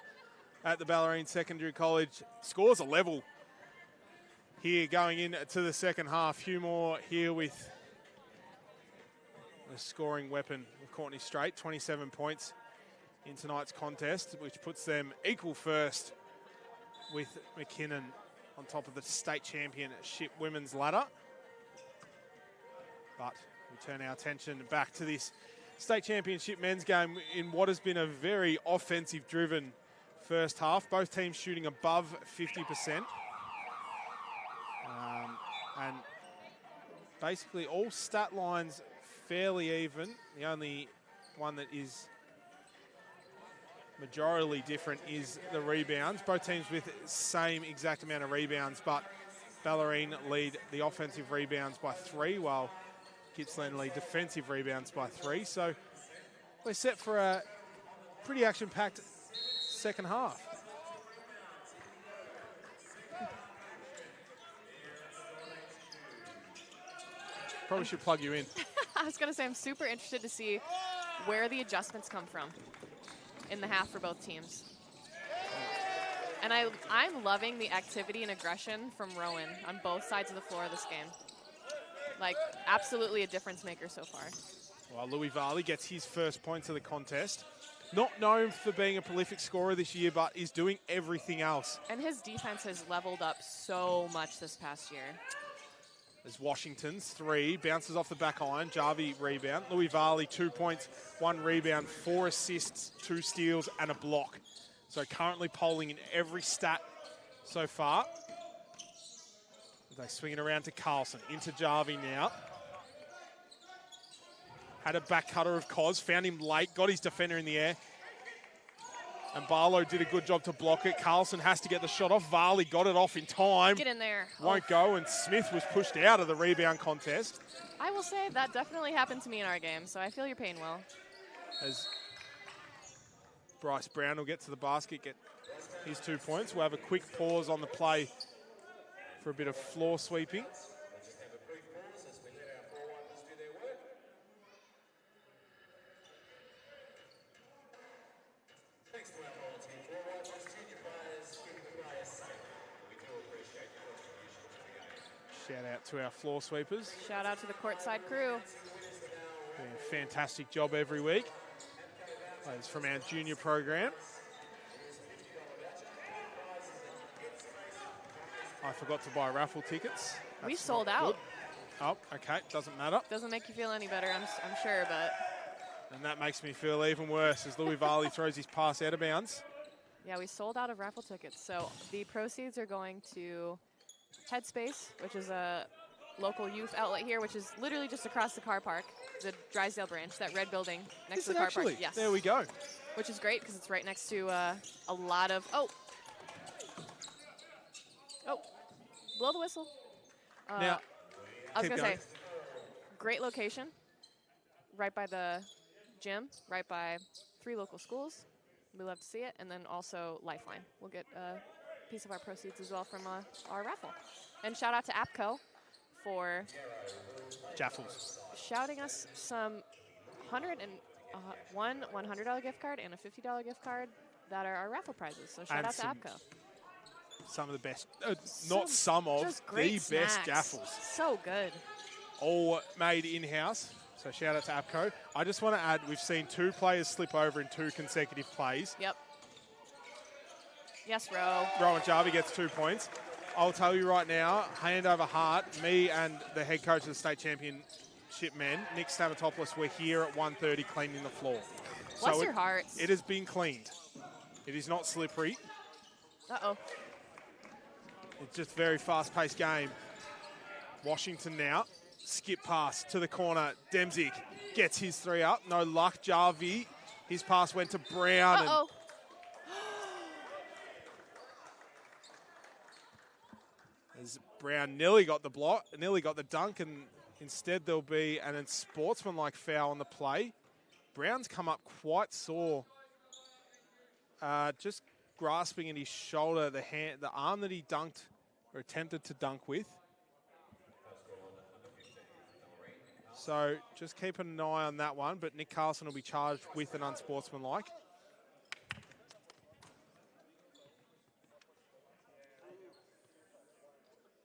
at the Bellarine Secondary College. Scores are level here going into the second half. Hugh Moore here with the scoring weapon of Courtney Strait, 27 points in tonight's contest, which puts them equal first with McKinnon on top of the state championship women's ladder. But we turn our attention back to this state championship men's game in what has been a very offensive-driven first half. Both teams shooting above 50%. And basically all stat lines fairly even. The only one that is majorly different is the rebounds. Both teams with same exact amount of rebounds, but Bellarine lead the offensive rebounds by 3, while Gippsland lead defensive rebounds by 3. So we're set for a pretty action-packed second half. Probably should plug you in. I was going to say, I'm super interested to see where the adjustments come from in the half for both teams. And I'm loving the activity and aggression from Rowan on both sides of the floor of this game. Like, absolutely a difference maker so far. Well, Louis Varley gets his first points of the contest. Not known for being a prolific scorer this year, but is doing everything else. And his defense has leveled up so much this past year. There's Washington's 3, bounces off the back iron, Jarvie rebound. Louis Varley 2 points, 1 rebound, 4 assists, 2 steals and a block. So currently polling in every stat so far. They swing it around to Carlson, into Jarvie now. Had a back cutter of Cos, found him late, got his defender in the air. And Barlow did a good job to block it. Carlson has to get the shot off. Varley got it off in time. Get in there. Won't go, and Smith was pushed out of the rebound contest. I will say that definitely happened to me in our game, so I feel your pain, Will. As Bryce Brown will get to the basket, get his 2 points. We'll have a quick pause on the play for a bit of floor sweeping. Shout out to our floor sweepers. Shout out to the courtside crew. Doing a fantastic job every week. Players from our junior program. I forgot to buy raffle tickets. We That's sold not out. good. Oh, okay, doesn't matter. Doesn't make you feel any better, I'm sure, but. And that makes me feel even worse as Louis Varley throws his pass out of bounds. Yeah, we sold out of raffle tickets. So the proceeds are going to Headspace, which is a local youth outlet here, which is literally just across the car park, the Drysdale branch, that red building next to the car park. Yes. There we go. Which is great because it's right next to a lot of, oh, blow the whistle. Now, I was keep going to going. say, great location, right by the gym, right by 3 local schools. We love to see it. And then also Lifeline. We'll get a piece of our proceeds as well from our raffle. And shout out to APCO for Jaffles. shouting us some one $100 gift card and a $50 gift card that are our raffle prizes. So shout out to APCO. Some of the best, not some of, the best Jaffles. So good. All made in-house. So shout out to APCO. I just want to add, we've seen 2 players slip over in 2 consecutive plays. Yep. Yes, Ro. Rowan Jarvie gets 2 points. I'll tell you right now, hand over heart, me and the head coach of the state championship men, Nick Stamatopoulos, we're here at 1:30 cleaning the floor. Bless your hearts. It has been cleaned. It is not slippery. Uh-oh. It's just a very fast-paced game. Washington now. Skip pass to the corner. Demzik gets his 3 up. No luck. Jarvie. His pass went to Brown. Uh-oh. As Brown nearly got the block, nearly got the dunk, and instead there'll be an unsportsmanlike foul on the play. Brown's come up quite sore. Just grasping at his shoulder, the arm that he dunked or attempted to dunk with. So just keep an eye on that one, but Nick Carlson will be charged with an unsportsmanlike.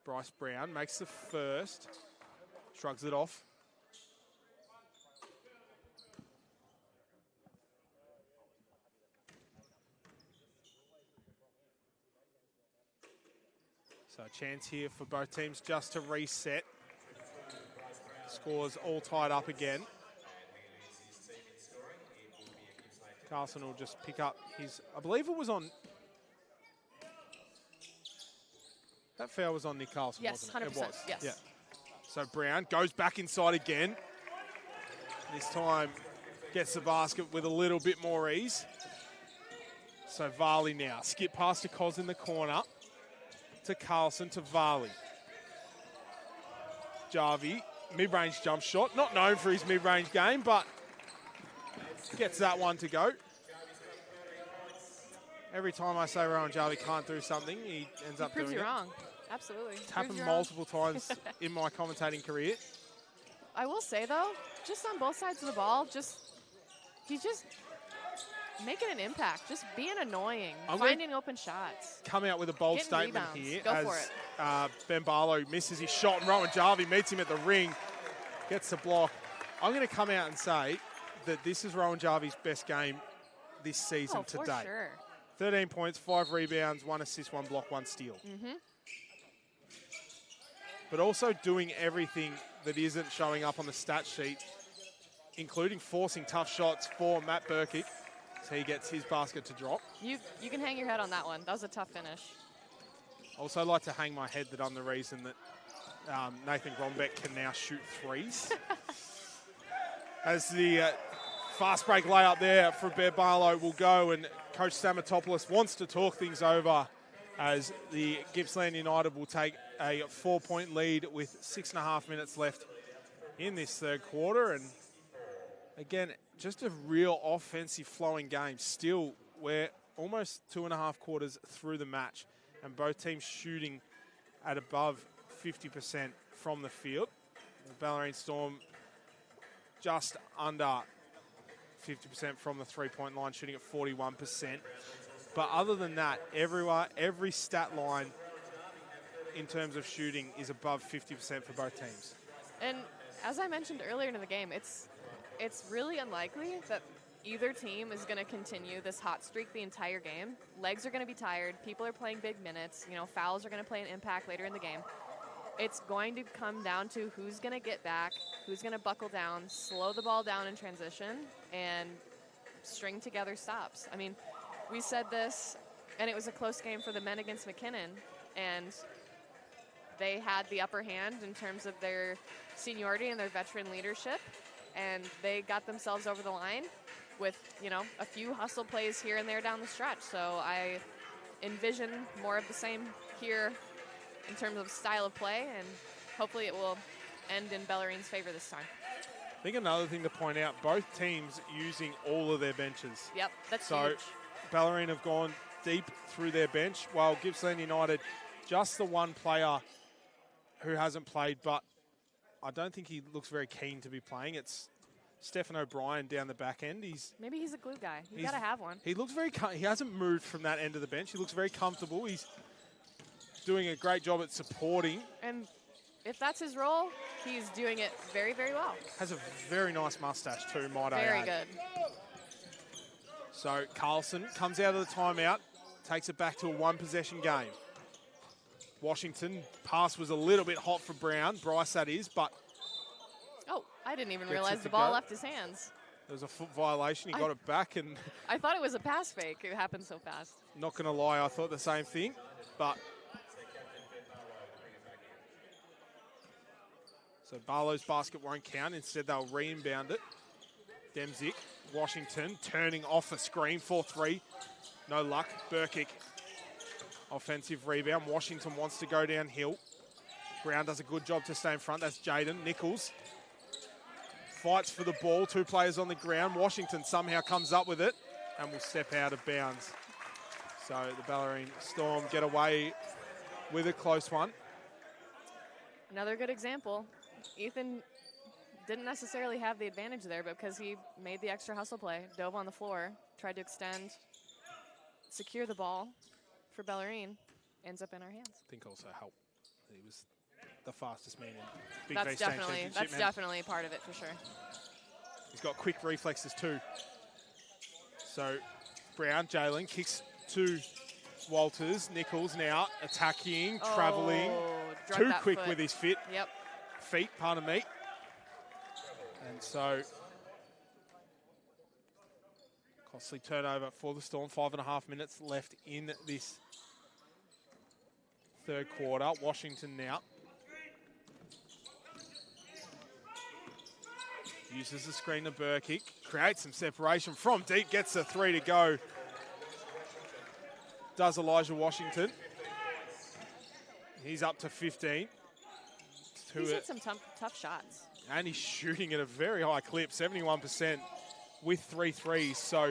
Bryce Brown makes the first, shrugs it off. So a chance here for both teams just to reset. Scores all tied up again. Carlson will just pick up his, I believe it was on, that foul was on Nick Carlson, Yes, wasn't it? 100%. It was, yes. yeah. So Brown goes back inside again. This time gets the basket with a little bit more ease. So Varley now, skip past to Cos in the corner, to Carlson, to Varley. Jarvie, mid-range jump shot, not known for his mid-range game, but gets that one to go. Every time I say Rowan Jarvie can't do something, he ends up doing it. Proves you wrong. Absolutely. It's happened multiple times in my commentating career. I will say, though, just on both sides of the ball, he's just making an impact, just being annoying, finding open shots. Come out with a bold Getting statement rebounds. here Go as for it. Ben Barlow misses his shot and Rowan Jarvie meets him at the ring, gets the block. I'm going to come out and say that this is Rowan Jarvie's best game this season to date. Sure. 13 points, 5 rebounds, 1 assist, 1 block, 1 steal. But also doing everything that isn't showing up on the stat sheet, including forcing tough shots for Matt Burkick, so he gets his basket to drop. You can hang your head on that one. That was a tough finish. Also like to hang my head that I'm the reason that Nathan Grombeck can now shoot threes. As the fast break layup there for Ben Barlow will go, and Coach Stamatopoulos wants to talk things over as the Gippsland United will take a 4-point lead with 6.5 minutes left in this third quarter. And again, just a real offensive flowing game. Still, we're almost 2.5 quarters through the match and both teams shooting at above 50% from the field. The Bellarine Storm just under 50% from the three-point line, shooting at 41%. But other than that, every stat line in terms of shooting is above 50% for both teams. And as I mentioned earlier in the game, it's really unlikely that either team is going to continue this hot streak the entire game. Legs are going to be tired. People are playing big minutes. You know, fouls are going to play an impact later in the game. It's going to come down to who's going to get back, who's going to buckle down, slow the ball down in transition, and string together stops. I mean, we said this, and it was a close game for the men against McKinnon, and they had the upper hand in terms of their seniority and their veteran leadership, and they got themselves over the line with, you know, a few hustle plays here and there down the stretch. So I envision more of the same here in terms of style of play, and hopefully it will end in Bellarine's favor this time. I think another thing to point out, both teams using all of their benches. Yep, that's so huge. Bellarine have gone deep through their bench, while Gippsland United, just the one player who hasn't played, but I don't think he looks very keen to be playing. It's Stephen O'Brien down the back end. Maybe he's a glue guy. You got to have one. He looks he hasn't moved from that end of the bench. He looks very comfortable. He's doing a great job at supporting. And if that's his role, he's doing it very, very well. Has a very nice mustache too, might I add. Very good. So Carlson comes out of the timeout, takes it back to a one-possession game. Washington, pass was a little bit hot for Brown, Bryce that is, but... Oh, I didn't even realize the ball left his hands. There was a foot violation, he got it back, and... I thought it was a pass fake, it happened so fast. Not going to lie, I thought the same thing, but... So Barlow's basket won't count, instead they'll re-inbound it. Demzik, Washington, turning off a screen, 4-3. No luck, Burkick. Offensive rebound. Washington wants to go downhill. Brown does a good job to stay in front. That's Jaden. Nichols fights for the ball. Two players on the ground. Washington somehow comes up with it and will step out of bounds. So the Bellarine Storm get away with a close one. Another good example. Ethan didn't necessarily have the advantage there, but because he made the extra hustle play, dove on the floor, tried to extend, secure the ball for Bellarine, ends up in our hands. I think also helped. He was the fastest man in Big That's V State definitely Championship. that's definitely part of it for sure. He's got quick reflexes too. So Brown, Jalen kicks to Walters. Nichols now attacking, travelling. Too quick with his feet, pardon me. And so, costly turnover for the Storm. 5.5 minutes left in this third quarter. Washington now. Uses the screen to Burkick. Creates some separation from deep. Gets a 3 to go. Does Elijah Washington. He's up to 15. He's hit some tough shots. And he's shooting at a very high clip, 71% with 3 threes. So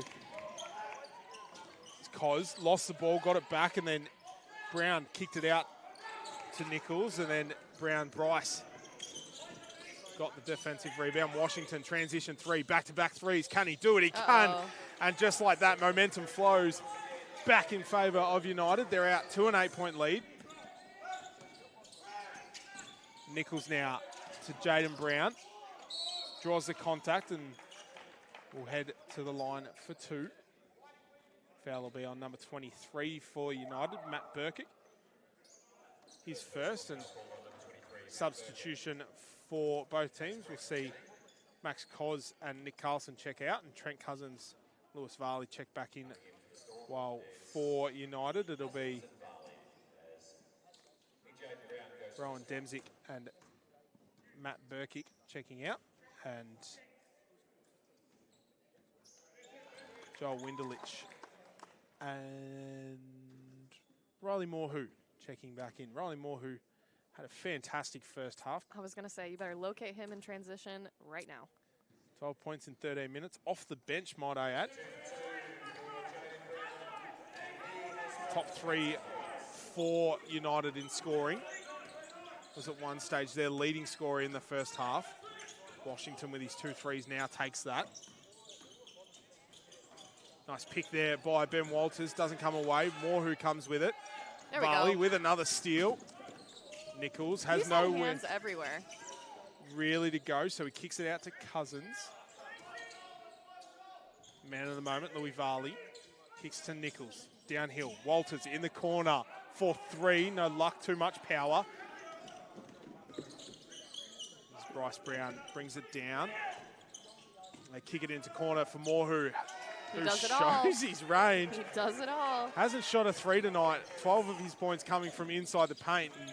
Coz lost the ball, got it back, and then Brown kicked it out to Nichols, and then Bryce got the defensive rebound. Washington transition 3, back-to-back threes. Can he do it? He can. And just like that, momentum flows back in favour of United. They're out to an 8-point lead. Nichols now to Jaden Brown. Draws the contact and will head to the line for 2. Foul will be on number 23 for United, Matt Burkick. His first, and substitution for both teams. We'll see Max Coz and Nick Carlson check out, and Trent Cousins, Lewis Varley check back in. While for United, it'll be Rowan Demzik and Matt Burkick checking out, and Joel Windelich and Riley Moorhu checking back in. Riley Moorhu had a fantastic first half. I was going to say, you better locate him in transition right now. 12 points in 13 minutes. Off the bench, might I add. Top 3 for United in scoring. Was at one stage their leading scorer in the first half. Washington with his 2 threes now takes that. Nice pick there by Ben Walters. Doesn't come away. Moore who comes with it. There we Varley go. with another steal. Nichols has He's no hands everywhere. Really to go, so he kicks it out to Cousins. Man of the moment, Louis Varley. Kicks to Nichols. Downhill. Walters in the corner for 3. No luck, too much power. Bryce Brown brings it down. They kick it into corner for Moorhu, who does it shows all. his range. He does it all. Hasn't shot a 3 tonight. 12 of his points coming from inside the paint, and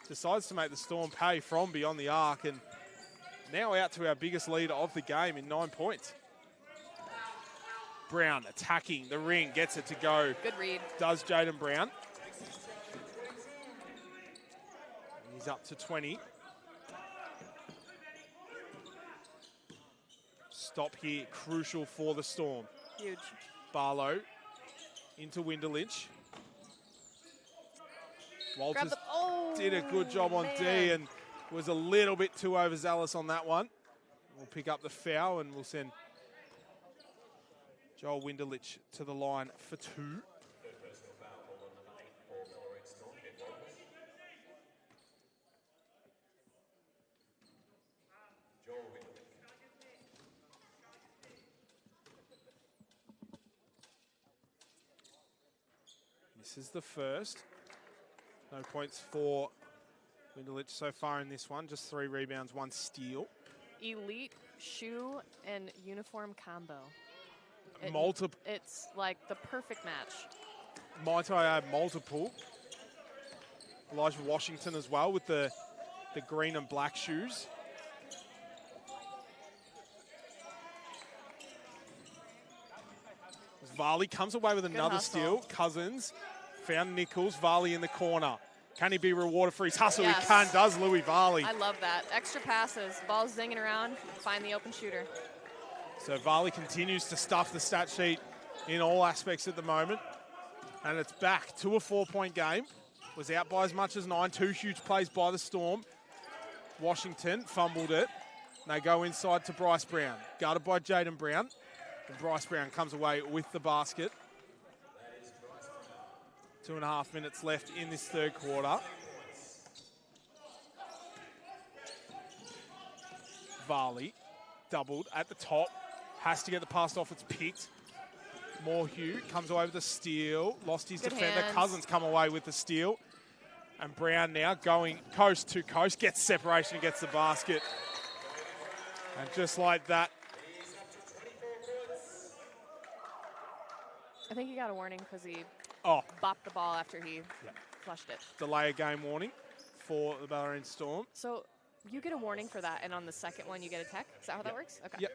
decides to make the Storm pay from beyond the arc, and now out to our biggest lead of the game in 9 points. Brown attacking the ring, gets it to go. Good read. Does Jaden Brown. He's up to 20. Stop here, crucial for the Storm. Huge. Barlow into Windelich. Walters did a good job on D and was a little bit too overzealous on that one. We'll pick up the foul and we'll send Joel Windelich to the line for 2. This is the first. No points for Windelich so far in this one. Just 3 rebounds, 1 steal. Elite shoe and uniform combo. It's like the perfect match. Might I add multiple. Elijah Washington as well with the green and black shoes. Varley comes away with another steal. Cousins found Nichols. Varley in the corner. Can he be rewarded for his hustle? Yes. He can, does Louis Varley. I love that. Extra passes, ball's zinging around, find the open shooter. So Varley continues to stuff the stat sheet in all aspects at the moment. And it's back to a 4-point game. Was out by as much as 9. 2 huge plays by the Storm. Washington fumbled it. And they go inside to Bryce Brown. Guarded by Jaden Brown. And Bryce Brown comes away with the basket. 2.5 minutes left in this third quarter. Varley doubled at the top. Has to get the pass off. It's picked. Morhew comes away with the steal. Lost his defender. Hands. Cousins come away with the steal. And Brown now going coast to coast. Gets separation and gets the basket. And just like that. I think he got a warning because he Oh, bopped the ball after he flushed it. delay a game warning for the Bellarine Storm. So you get a warning for that, and on the second one you get a tech? Is that how that works? Okay. Yep.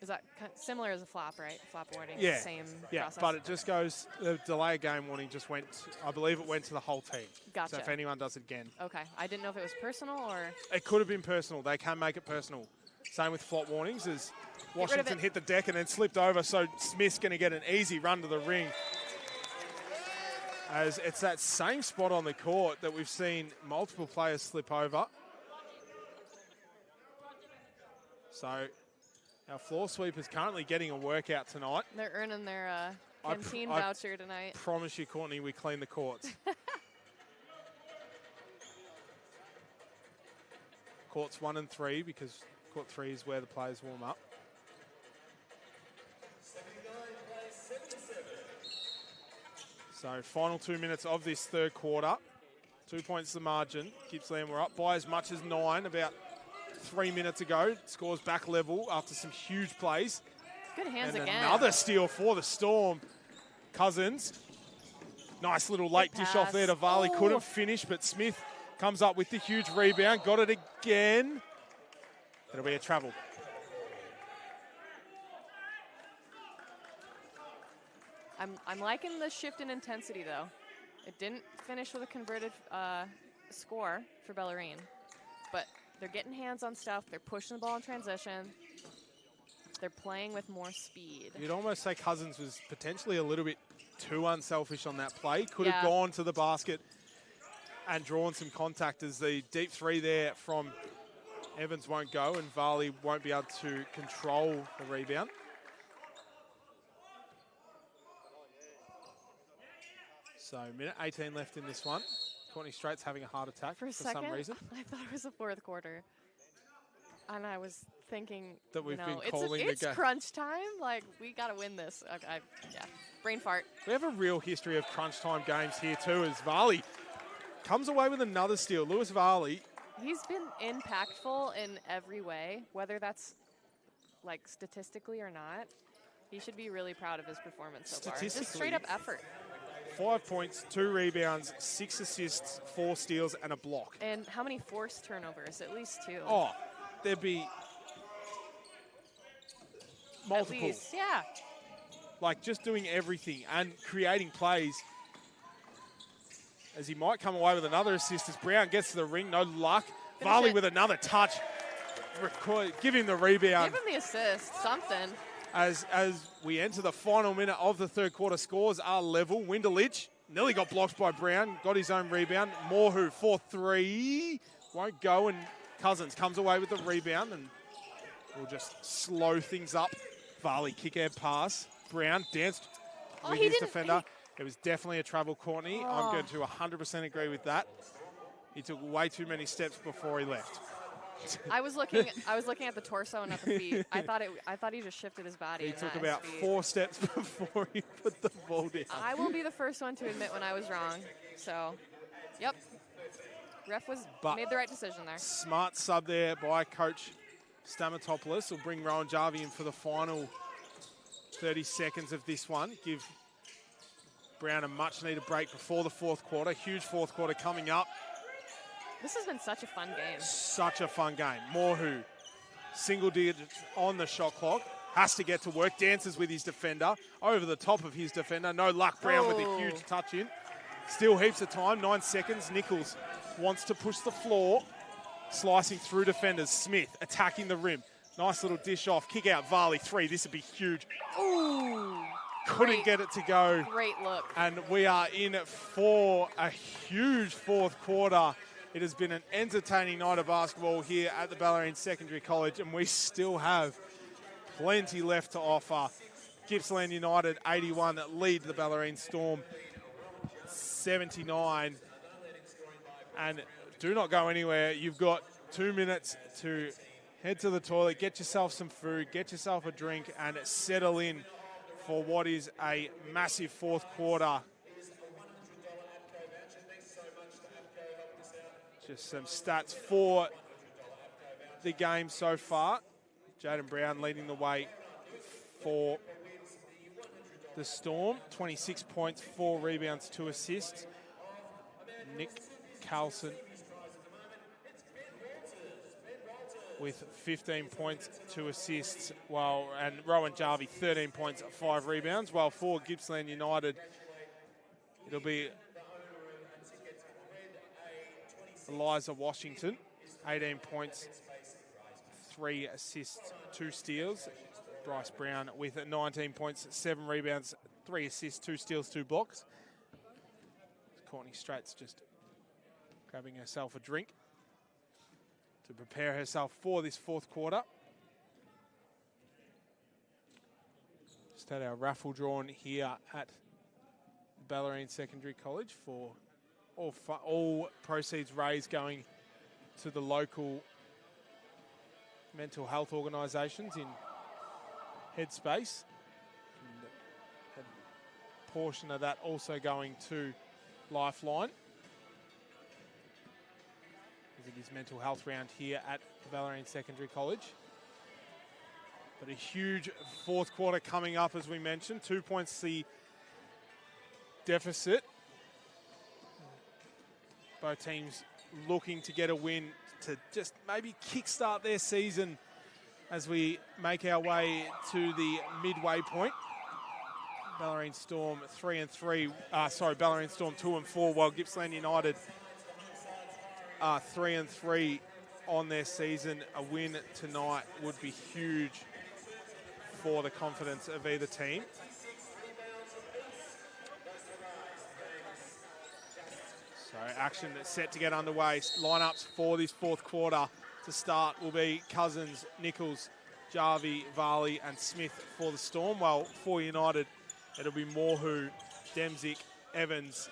Is that similar as a flop, right? Flop warning, Yeah. same Yeah, process? but it just goes, the delay game warning just went, I believe it went to the whole team. Gotcha. So if anyone does it again. Okay. I didn't know if it was personal or... It could have been personal. They can make it personal. Same with flop warnings as Washington hit the deck and then slipped over, so Smith's going to get an easy run to the ring. As it's that same spot on the court that we've seen multiple players slip over. So our floor sweeper's currently getting a workout tonight. They're earning their canteen I voucher tonight. Promise you, Courtney, we clean the courts. Courts 1 and 3 because court 3 is where the players warm up. So final 2 minutes of this third quarter. 2 points the margin. Gippsland were up by as much as 9 about 3 minutes ago. Scores back level after some huge plays. Good hands And again. another steal for the Storm. Cousins. Nice little late Good dish off there to pass. Varley. Oh. Couldn't finish, but Smith comes up with the huge rebound. Got it again. It'll be a travel. I'm liking the shift in intensity, though. It didn't finish with a converted score for Bellarine, but they're getting hands on stuff. They're pushing the ball in transition. They're playing with more speed. You'd almost say Cousins was potentially a little bit too unselfish on that play. Could have Yeah. gone to the basket and drawn some contact as the deep three there from Evans won't go and Varley won't be able to control the rebound. So minute 18 left in this one. Courtney Straight's having a heart attack For a some second, reason. I thought it was the fourth quarter. And I was thinking, That we've been it's calling the game. crunch time. Like, we got to win this. Okay, yeah, brain fart. We have a real history of crunch time games here too as Varley comes away with another steal. Lewis Varley. He's been impactful in every way, whether that's like statistically or not. He should be really proud of his performance so far. Just straight up effort. 5 points, 2 rebounds, 6 assists, 4 steals, and a block. And how many forced turnovers? At least 2. Oh, there'd be multiple. At least, yeah. Like just doing everything and creating plays. As he might come away with another assist as Brown gets to the ring, no luck. Varley with another touch. Give him the rebound. Give him the assist, something. As we enter the final minute of the third quarter, scores are level. Winderlich nearly got blocked by Brown, got his own rebound. Morhew 4-3, won't go, and Cousins comes away with the rebound and will just slow things up. Varley kick-out pass. Brown danced with his defender. It was definitely a travel, Courtney. I'm going to 100% agree with that. He took way too many steps before he left. I was looking at the torso and not the feet. I thought he just shifted his body. He took about 4 steps before he put the ball down. I will be the first one to admit when I was wrong. So, yep. Ref made the right decision there. Smart sub there by Coach Stamatopoulos will bring Rowan Jarvie in for the final 30 seconds of this one. Give Brown a much-needed break before the fourth quarter. Huge fourth quarter coming up. This has been such a fun game. Such a fun game. Morhew, single digits on the shot clock. Has to get to work. Dances with his defender. Over the top of his defender. No luck. Brown with a huge touch in. Still heaps of time. 9 seconds. Nichols wants to push the floor. Slicing through defenders. Smith attacking the rim. Nice little dish off. Kick out Varley 3. This would be huge. Ooh. Couldn't get it to go. Great look. And we are in for a huge fourth quarter. It has been an entertaining night of basketball here at the Bellarine Secondary College, and we still have plenty left to offer. Gippsland United 81 lead the Bellarine Storm 79. And do not go anywhere. You've got 2 minutes to head to the toilet, get yourself some food, get yourself a drink, and settle in for what is a massive fourth quarter. Just some stats for the game so far. Jaden Brown leading the way for the Storm. 26 points, 4 rebounds, 2 assists. Nick Carlson with 15 points, 2 assists, and Rowan Jarvie 13 points, 5 rebounds. While for Gippsland United, it'll be Eliza Washington, 18 points, 3 assists, 2 steals. Bryce Brown with 19 points, 7 rebounds, 3 assists, 2 steals, 2 blocks. Courtney Stratt's just grabbing herself a drink to prepare herself for this fourth quarter. Just had our raffle drawn here at Bellarine Secondary College for all proceeds raised going to the local mental health organisations in Headspace. And a portion of that also going to Lifeline. As it is mental health round here at the Bellarine Secondary College. But a huge fourth quarter coming up, as we mentioned. 2 points the deficit. Both teams looking to get a win to just maybe kickstart their season as we make our way to the midway point. Bellarine Storm 3-3. Bellarine Storm 2-4, while Gippsland United are 3-3 on their season. A win tonight would be huge for the confidence of either team. So action that's set to get underway. Lineups for this fourth quarter to start will be Cousins, Nichols, Jarvie, Varley and Smith for the Storm, while for United it'll be Morhu, Demzik, Evans,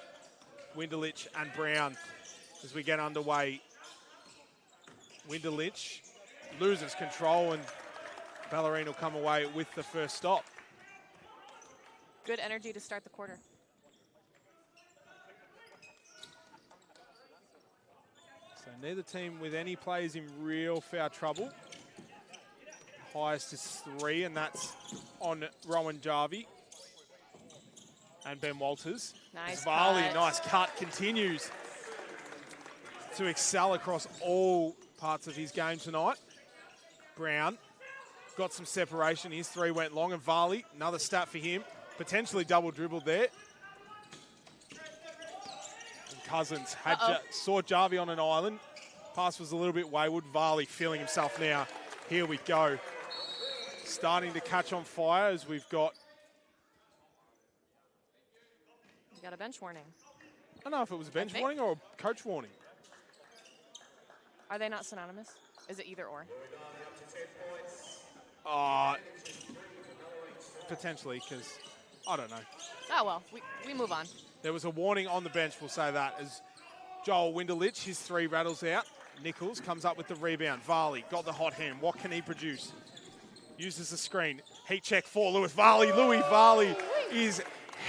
Winderlich and Brown as we get underway. Winderlich loses control and Bellarine will come away with the first stop. Good energy to start the quarter. So neither team with any players in real foul trouble. Highest is 3, and that's on Rowan Jarvie and Ben Walters. Nice Varley, cut. nice cut, continues to excel across all parts of his game tonight. Brown got some separation. His 3 went long, and Varley, another stat for him, potentially double dribbled there. And Cousins had saw Jarvie on an island. Pass was a little bit wayward. Varley feeling himself now. Here we go. Starting to catch on fire as we've got... You got a bench warning. I don't know if it was a bench warning or a coach warning. Are they not synonymous? Is it either or? Potentially, because I don't know. Oh, well, we move on. There was a warning on the bench, we'll say that, as Joel Winderlich, his 3 rattles out. Nichols comes up with the rebound. Varley got the hot hand. What can he produce? Uses the screen. Heat check for Lewis Varley. Louis Varley is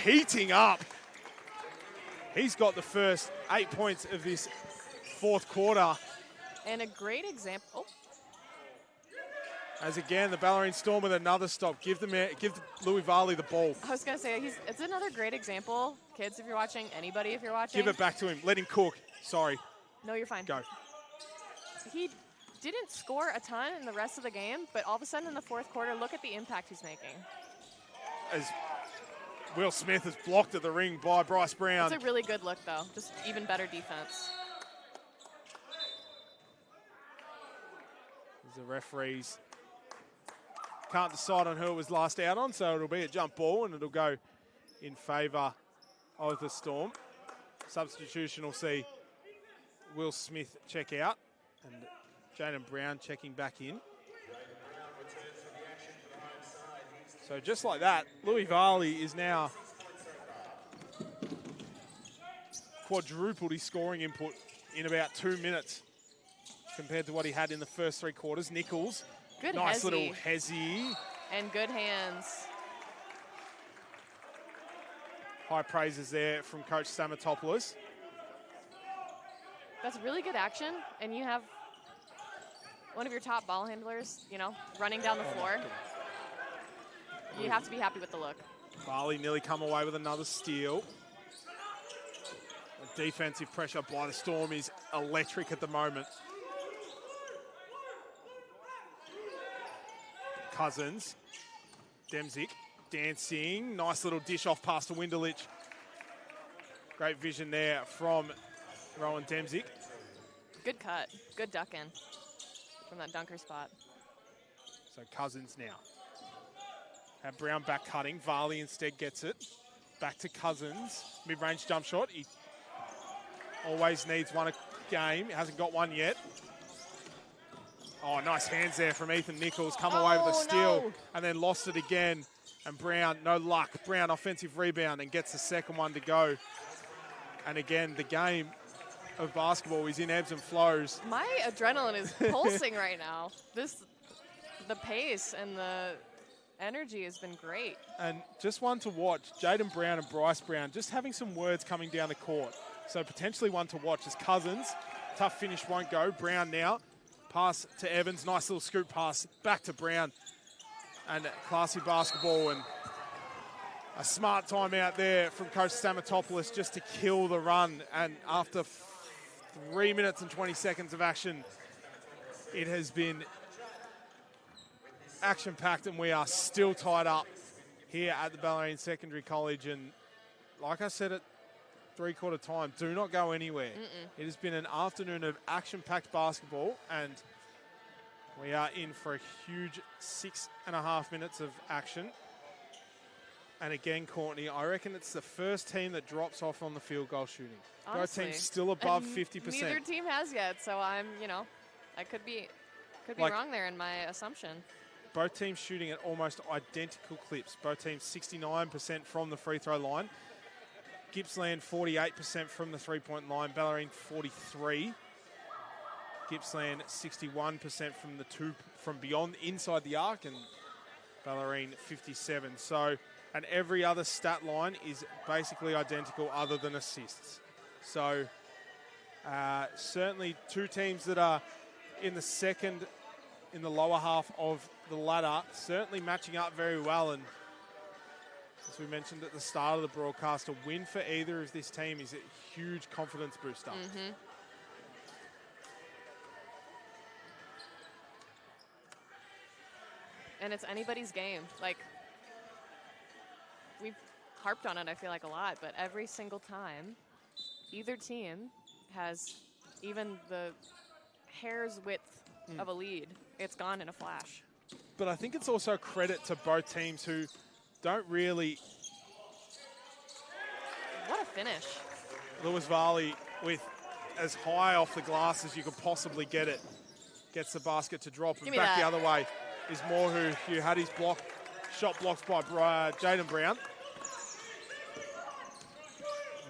heating up. He's got the first 8 points of this fourth quarter. And a great example. As again, the Bellarine Storm with another stop. Give Louis Varley the ball. I was going to say, it's another great example. Kids, if you're watching, anybody, if you're watching. Give it back to him. Let him cook. Sorry. No, you're fine. Go. He didn't score a ton in the rest of the game, but all of a sudden in the fourth quarter, look at the impact he's making. As Will Smith is blocked at the ring by Bryce Brown. It's a really good look, though. Just even better defense. As the referees can't decide on who it was last out on, so it'll be a jump ball and it'll go in favour of the Storm. Substitution will see Will Smith check out, and Jaden Brown checking back in. So just like that, Louis Varley is now quadrupled his scoring input in about 2 minutes compared to what he had in the first 3 quarters. Nichols, Good nice hezzy. little hezzy. And good hands. High praises there from Coach Stamatopoulos. That's really good action, and you have one of your top ball handlers, you know, running down the floor. You have to be happy with the look. Varley nearly come away with another steal. The defensive pressure by the Storm is electric at the moment. Cousins, Demzik, dancing. Nice little dish off past to Winderlich. Great vision there from Rowan Demzik. Good cut. Good duck in from that dunker spot. So Cousins now. Have Brown back cutting. Varley instead gets it. Back to Cousins. Mid-range jump shot. He always needs one a game. Hasn't got one yet. Oh, nice hands there from Ethan Nichols. Come away with a steal and then lost it again. And Brown, no luck. Brown offensive rebound and gets the second one to go. And again, the game of basketball is in ebbs and flows. My adrenaline is pulsing right now. The pace and the energy has been great. And just one to watch, Jaden Brown and Bryce Brown just having some words coming down the court. So potentially one to watch as Cousins. Tough finish won't go. Brown now. Pass to Evans. Nice little scoop pass back to Brown. And classy basketball and a smart timeout there from Coach Stamatopoulos just to kill the run. And after 3 minutes and 20 seconds of action, it has been action-packed, and we are still tied up here at the Bellarine Secondary College. And like I said at three-quarter time, do not go anywhere. It has been an afternoon of action-packed basketball, and we are in for a huge 6.5 minutes of action. And again, Courtney, I reckon it's the first team that drops off on the field goal shooting. Honestly. Both teams still above And 50%. Neither team has yet, so I'm, you know, I could be wrong there in my assumption. Both teams shooting at almost identical clips. Both teams 69% from the free throw line. Gippsland 48% from the three-point line. Bellarine 43%. Gippsland 61% from beyond inside the arc, and Bellarine 57%. So, and every other stat line is basically identical other than assists. So certainly two teams that are in the lower half of the ladder, certainly matching up very well. And as we mentioned at the start of the broadcast, a win for either of this team is a huge confidence booster. And it's anybody's game. Like, we've harped on it, I feel like, a lot, but every single time either team has even the hair's width of a lead, it's gone in a flash. But I think it's also a credit to both teams who don't really... What a finish. Lewis Varley with as high off the glass as you could possibly get it. Gets the basket to drop, and back the other way is Moore, who had his shot blocked by Jaden Brown.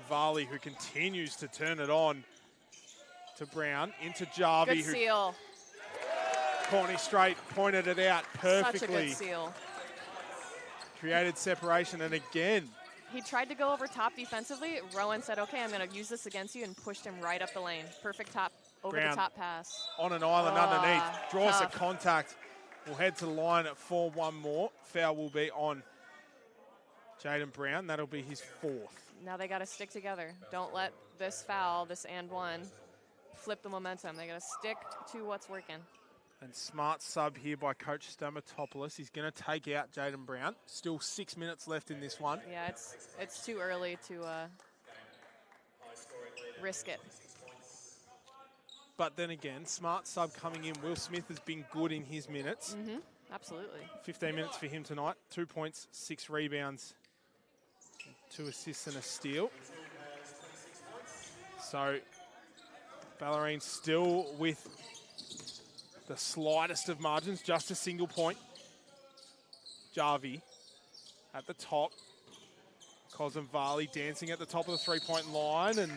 Varley, who continues to turn it on to Brown, into Jarvie. Good seal. Courtney Straight pointed it out perfectly. Such a good seal. Created separation, and again. He tried to go over top defensively. Rowan said, okay, I'm going to use this against you, and pushed him right up the lane. Perfect over the top pass. On an island underneath. Draws a contact. We'll head to the line for one more. Foul will be on Jaden Brown. That'll be his fourth. Now they got to stick together. Don't let this foul, this and one, flip the momentum. They got to stick to what's working. And smart sub here by Coach Stamatopoulos. He's going to take out Jaden Brown. Still 6 minutes left in this one. Yeah, it's too early to risk it. But then again, smart sub coming in. Will Smith has been good in his minutes. Absolutely. 15 minutes for him tonight. 2 points, 6 rebounds, 2 assists and a steal. So Bellarine still with the slightest of margins, just a single point. Jarvie at the top. Varley dancing at the top of the three-point line, and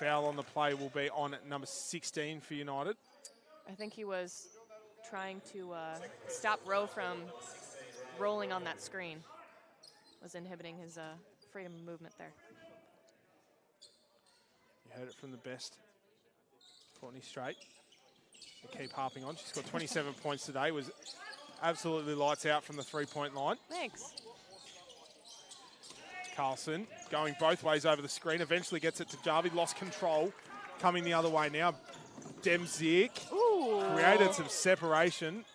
foul on the play will be on number 16 for United. I think he was trying to stop Rowe from rolling on that screen. Was inhibiting his freedom of movement there. You heard it from the best. Courtney Straight. They keep harping on. She's got 27 points today. Was absolutely lights out from the three-point line. Thanks. Carlson going both ways over the screen. Eventually gets it to Jarvie. Lost control. Coming the other way now. Demzik created some separation.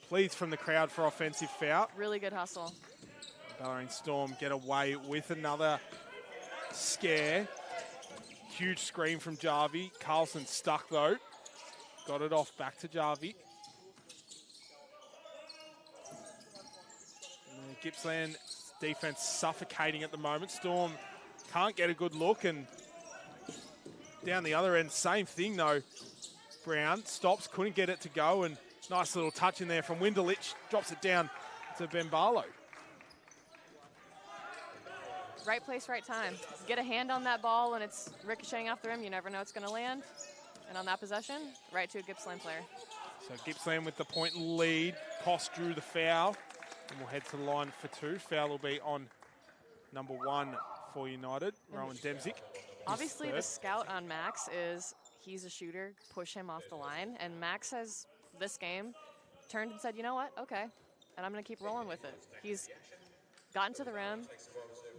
Pleads from the crowd for offensive foul. Really good hustle. Bellarine Storm get away with another scare. Huge screen from Jarvie. Carlson stuck though. Got it off back to Jarvie. Gippsland defense suffocating at the moment. Storm can't get a good look, and down the other end, same thing though. Brown stops, couldn't get it to go, and nice little touch in there from Winderlich. Drops it down to Ben Barlow. Right place, right time. Get a hand on that ball when it's ricocheting off the rim. You never know it's going to land. And on that possession, right to a Gippsland player. So Gippsland with the point lead. Koss drew the foul. And we'll head to the line for two. Foul will be on number 1 for United, Rowan Demzik. Obviously, the scout on Max is he's a shooter, push him off the line. And Max has, this game, turned and said, you know what, okay. And I'm going to keep rolling with it. He's gotten to the rim,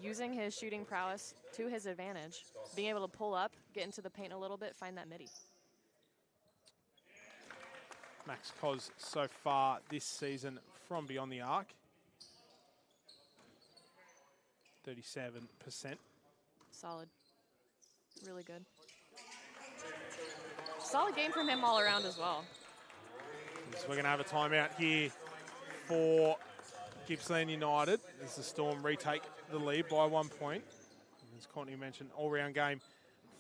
using his shooting prowess to his advantage, being able to pull up, get into the paint a little bit, find that midi. Max Koss so far this season from beyond the arc. 37%. Solid. Really good. Solid game from him all around as well. So we're going to have a timeout here for Gippsland United as the Storm retake the lead by 1 point. As Courtney mentioned, all-round game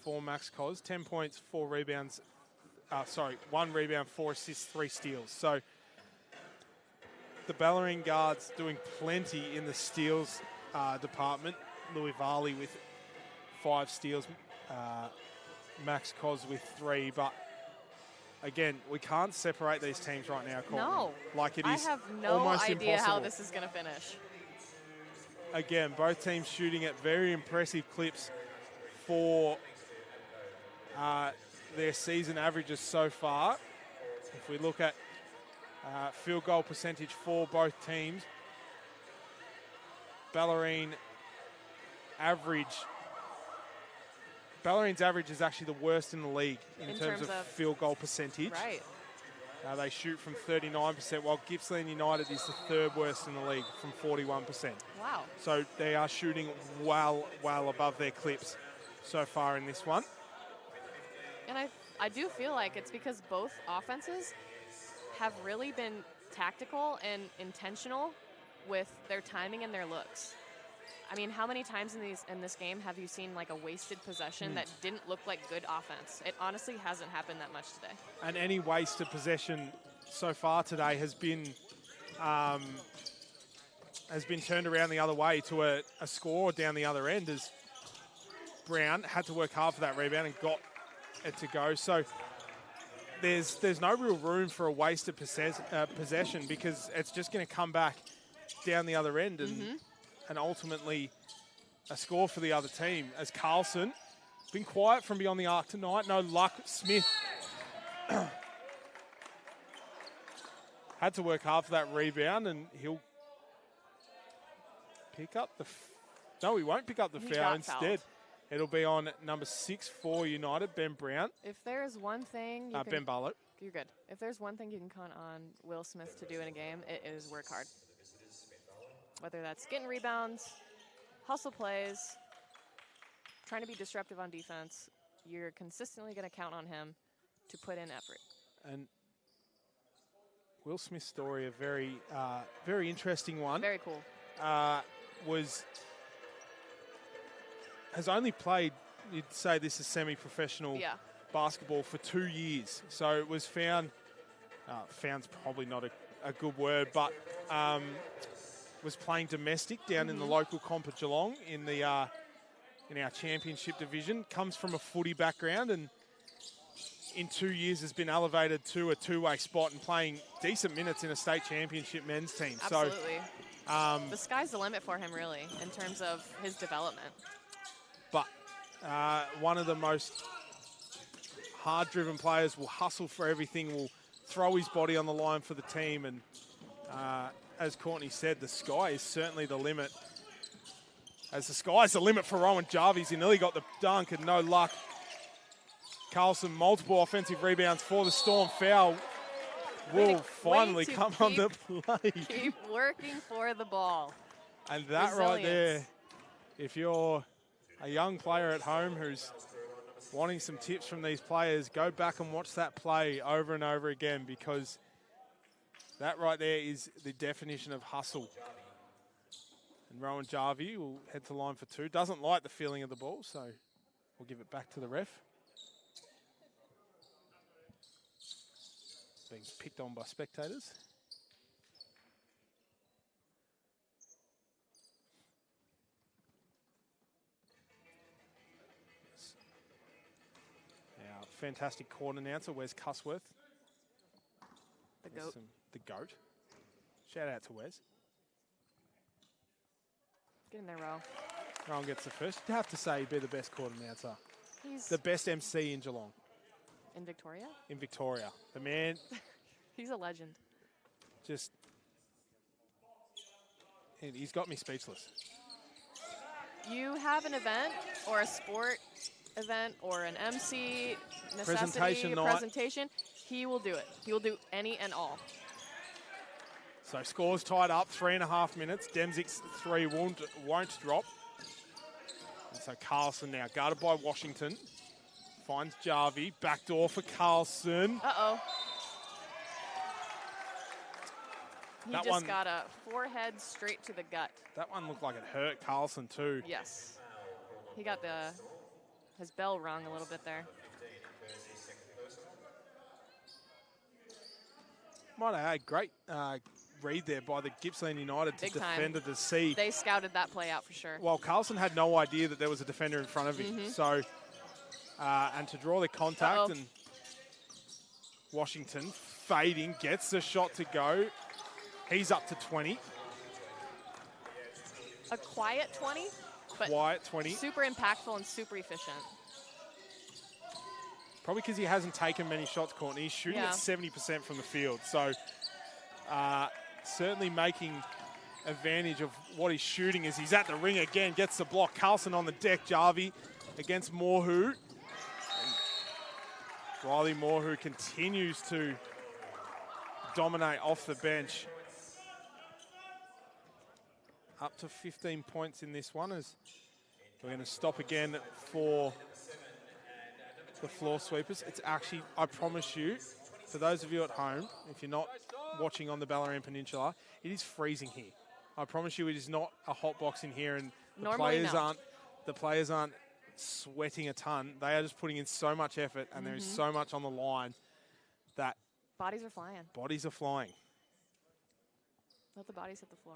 for Max Koss. 10 points, 4 rebounds. 1 rebound, 4 assists, 3 steals. So the Bellarine guards doing plenty in the steals department. Louis Varley with 5 steals, Max Koss with 3. But again, we can't separate these teams right now, Courtney. No. Like it is I have no almost idea impossible. how this is going to finish. Again, both teams shooting at very impressive clips for their season averages so far. If we look at field goal percentage for both teams, Bellarine's average is actually the worst in the league in terms of field goal percentage. Right. They shoot from 39%, while Gippsland United is the 3rd worst in the league from 41%. Wow. So they are shooting well above their clips so far in this one. And I do feel like it's because both offenses have really been tactical and intentional with their timing and their looks. I mean, how many times in this game have you seen like a wasted possession that didn't look like good offense? It honestly hasn't happened that much today. And any wasted possession so far today has been turned around the other way to a score down the other end, as Brown had to work hard for that rebound and got it to go. So there's no real room for a wasted possession, because it's just going to come back down the other end and ultimately a score for the other team. As Carlson, been quiet from beyond the arc tonight. No luck. Smith had to work hard for that rebound, and he'll pick up the... No, he won't pick up the foul. Instead, fouled. It'll be on number 6 for United, Ben Brown. If there is one thing... Ben Barlow. You're good. If there's one thing you can count on Will Smith to do in a game, it is work hard. Whether that's getting rebounds, hustle plays, trying to be disruptive on defense, you're consistently going to count on him to put in effort. And Will Smith's story, a very, very interesting one. Very cool. Has only played you'd say this is semi-professional basketball for 2 years. So it was found's probably not a good word, but was playing domestic down in the local comp at Geelong in our championship division. Comes from a footy background, and in 2 years has been elevated to a two-way spot and playing decent minutes in a state championship men's team. Absolutely. So the sky's the limit for him, really, in terms of his development. But one of the most hard-driven players, will hustle for everything, will throw his body on the line for the team. And as Courtney said, the sky is certainly the limit. As the sky's the limit for Rowan Jarvis, he nearly got the dunk and no luck. Carlson, multiple offensive rebounds for the Storm. Foul will finally come on the play. Keep working for the ball. And that right there, if you're a young player at home who's wanting some tips from these players, go back and watch that play over and over again, because that right there is the definition of hustle. And Rowan Jarvie will head to line for two. Doesn't like the feeling of the ball, so we'll give it back to the ref. Being picked on by spectators. Our fantastic court announcer, Wes Cusworth. The GOAT. The GOAT. Shout out to Wes. Get in there, Ro. Rowan gets the first. You'd have to say he'd be the best court announcer. He's the best MC in Geelong. in Victoria? In Victoria. The man... He's a legend. Just... He's got me speechless. You have an event or a sport event or an MC necessity, presentation, he will do it. He will do any and all. So scores tied up, 3.5 minutes. Demzik's three won't drop. And so Carlson now, guarded by Washington. Finds Jarvie, backdoor for Carlson. Uh-oh. He just got a forehead straight to the gut. That one looked like it hurt Carlson too. Yes. He got his bell rung a little bit there. Might have had great read there by the Gippsland United to defend it to see. They scouted that play out for sure. Well, Carlson had no idea that there was a defender in front of him. So, and to draw the contact, and Washington fading, gets the shot to go. He's up to 20. A quiet 20, but quiet 20. Super impactful and super efficient. Probably because he hasn't taken many shots, Courtney. He's shooting at 70% from the field. So certainly making advantage of what he's shooting as he's at the ring again. Gets the block. Carlson on the deck. Jarvie against Morhu. Riley Morhu continues to dominate off the bench. Up to 15 points in this one as we're going to stop again for the floor sweepers. It's actually, I promise you, for those of you at home, if you're not watching on the Bellarine Peninsula, it is freezing here. I promise you it is not a hot box in here, and the players aren't sweating a ton. They are just putting in so much effort, and there is so much on the line that bodies are flying. Bodies are flying. Let the bodies hit the floor.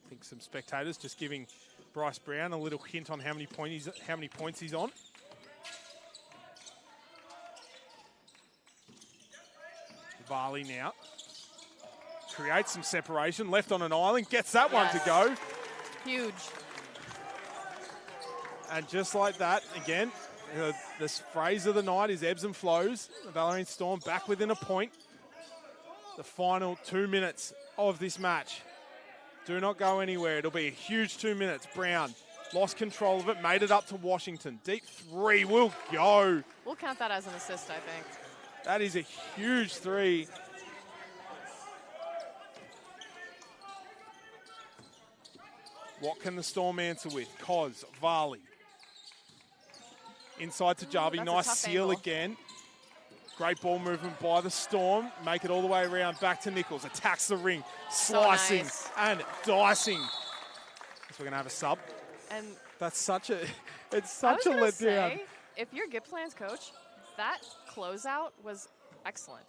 I think some spectators just giving Bryce Brown a little hint on how many points he's on. Varley now creates some separation, left on an island, gets that one to go. Huge. And just like that, again, this phrase of the night is ebbs and flows. The Bellarine Storm back within a point. The final 2 minutes of this match. Do not go anywhere. It'll be a huge 2 minutes. Brown lost control of it, made it up to Washington. Deep three will go. We'll count that as an assist, I think. That is a huge three. What can the Storm answer with? Koz, Varley. Inside to Jarvie. Nice seal again. Great ball movement by the Storm. Make it all the way around. Back to Nichols. Attacks the ring. Slicing nice. and dicing. So we're going to have a sub. And that's such a, it's such a letdown. Say, if you're Gippsland's coach, that closeout was excellent.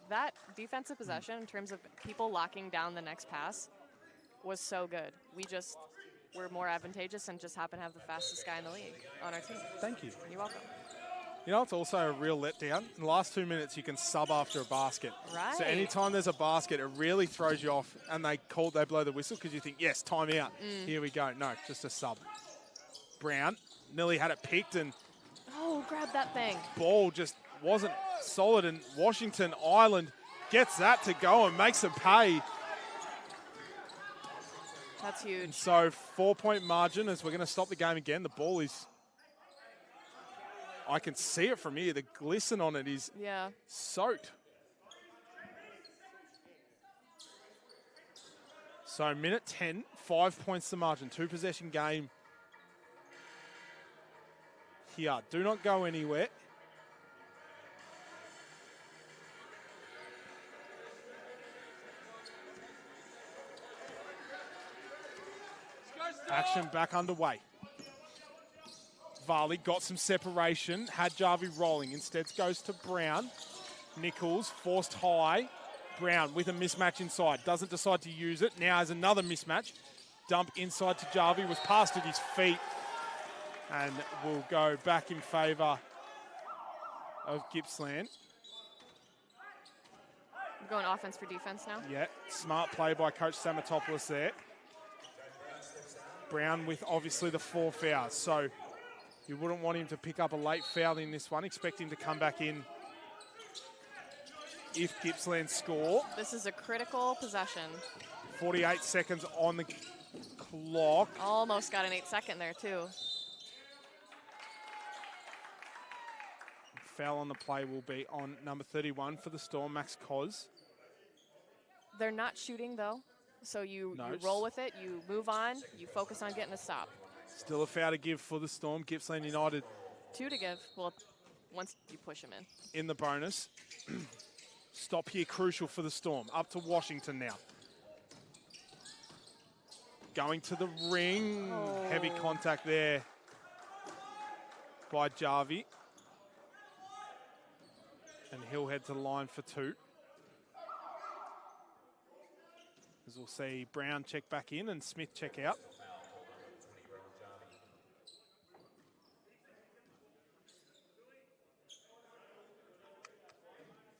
That defensive possession in terms of people locking down the next pass was so good. We just were more advantageous and just happen to have the fastest guy in the league on our team. Thank you. You're welcome. You know, it's also a real letdown. In the last 2 minutes, you can sub after a basket. Right. So anytime there's a basket, it really throws you off, and they blow the whistle because you think, yes, time out. Here we go. No, just a sub. Brown nearly had it picked, and grab that thing. Ball just wasn't solid, and Washington Island gets that to go and makes them pay. That's huge. And so 4-point margin as we're going to stop the game again. The ball is, I can see it from here. The glisten on it is soaked. So minute 10, 5 points to margin. 2-possession game here. Do not go anywhere. Action back underway. Varley got some separation, had Jarvie rolling. Instead goes to Brown. Nichols forced high. Brown with a mismatch inside. Doesn't decide to use it. Now has another mismatch. Dump inside to Jarvie. Was passed at his feet. And will go back in favour of Gippsland. We're going offense for defense now. Yeah, smart play by Coach Samatopoulos there. Brown with obviously the 4 fouls. So you wouldn't want him to pick up a late foul in this one. Expect him to come back in if Gippsland score. This is a critical possession. 48 seconds on the clock. Almost got an 8-second there too. Foul on the play will be on number 31 for the Storm, Max Cos. They're not shooting though. So you roll with it, you move on, you focus on getting a stop. Still a foul to give for the Storm. Gippsland United. 2 to give, well, once you push them in. In the bonus. Stop here crucial for the Storm. Up to Washington now. Going to the ring. Heavy contact there by Jarvie. And he'll head to the line for 2. As we'll see Brown check back in and Smith check out.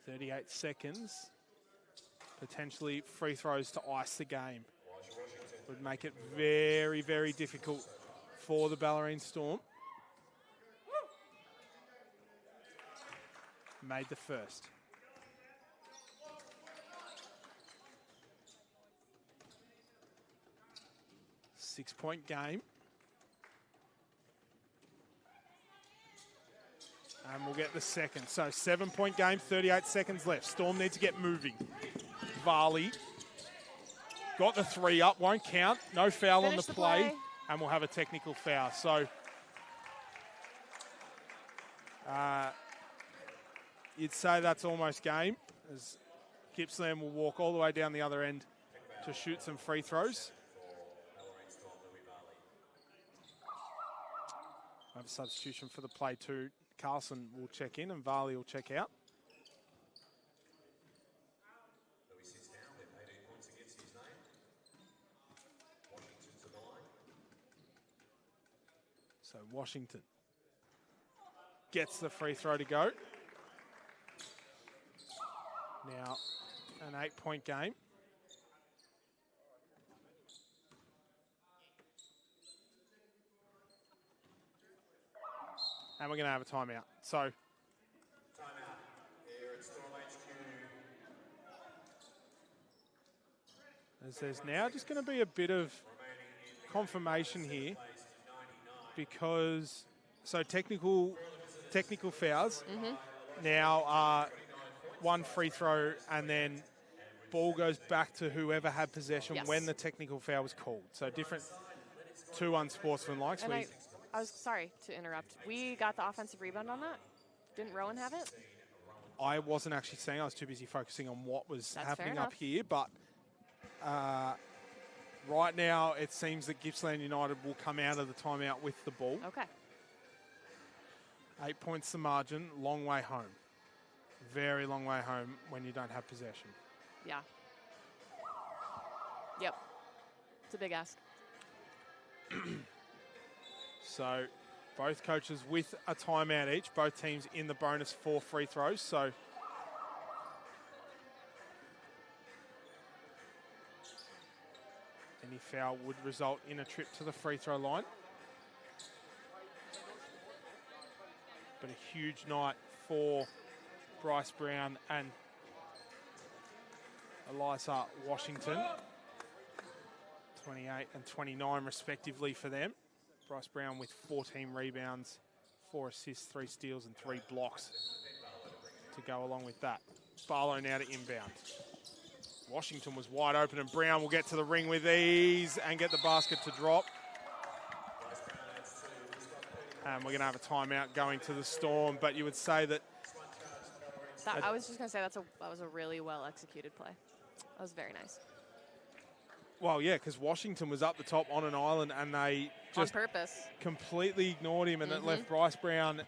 .38 seconds. Potentially free throws to ice the game. Would make it very, very difficult for the Bellarine Storm. Made the first. Six-point game. And we'll get the second. So 7-point game, 38 seconds left. Storm need to get moving. Varley got the 3 up, won't count. No foul on the play. And we'll have a technical foul. So you'd say that's almost game, as Gippsland will walk all the way down the other end to shoot some free throws. Have a substitution for the play too. Carlson will check in and Varley will check out. So Washington gets the free throw to go. Now an 8-point game. And we're going to have a timeout. So, timeout here at Storm HQ. As there's now just going to be a bit of confirmation here, because technical fouls now are 1 free throw, and then ball goes back to whoever had possession when the technical foul was called. So different to unsportsmanlike. And I was sorry to interrupt. We got the offensive rebound on that. Didn't Rowan have it? I wasn't actually seeing. I was too busy focusing on what was happening up here. But right now, it seems that Gippsland United will come out of the timeout with the ball. Okay. 8 points the margin, long way home. Very long way home when you don't have possession. Yeah. Yep. It's a big ask. So both coaches with a timeout each. Both teams in the bonus for free throws. So any foul would result in a trip to the free throw line. But a huge night for Bryce Brown and Eliza Washington. 28 and 29 respectively for them. Bryce Brown with 14 rebounds, 4 assists, 3 steals and 3 blocks to go along with that. Barlow now to inbound. Washington was wide open and Brown will get to the ring with ease and get the basket to drop. And we're going to have a timeout going to the Storm, but you would say that... I was just going to say that was a really well executed play. That was very nice. Well, yeah, because Washington was up the top on an island and they just on purpose completely ignored him, and that left Bryce Brown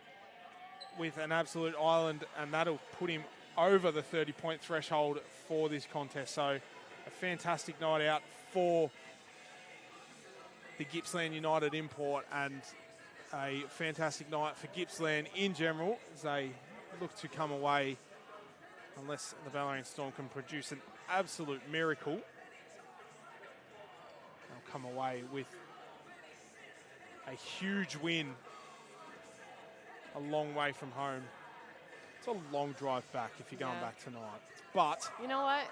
with an absolute island, and that'll put him over the 30-point threshold for this contest. So a fantastic night out for the Gippsland United import, and a fantastic night for Gippsland in general as they look to come away, unless the Bellarine Storm can produce an absolute miracle. They'll come away with a huge win a long way from home. It's a long drive back if you're going back tonight. But you know what?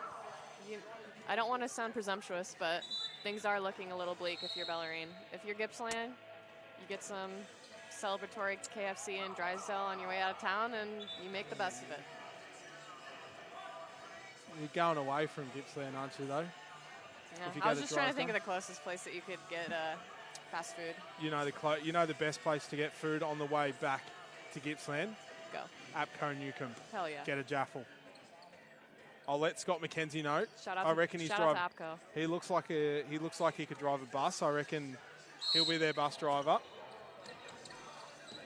I don't want to sound presumptuous, but things are looking a little bleak if you're Bellarine. If you're Gippsland, you get some celebratory KFC in Drysdale on your way out of town, and you make the best of it. You're going away from Gippsland, aren't you, though? Yeah. I was just trying to think of the closest place that you could get fast food. You know the best place to get food on the way back to Gippsland? Go. Apco Newcomb. Hell yeah. Get a Jaffle. I'll let Scott McKenzie know. Shout out I reckon shout out to Apco. He looks like he could drive a bus. I reckon he'll be their bus driver.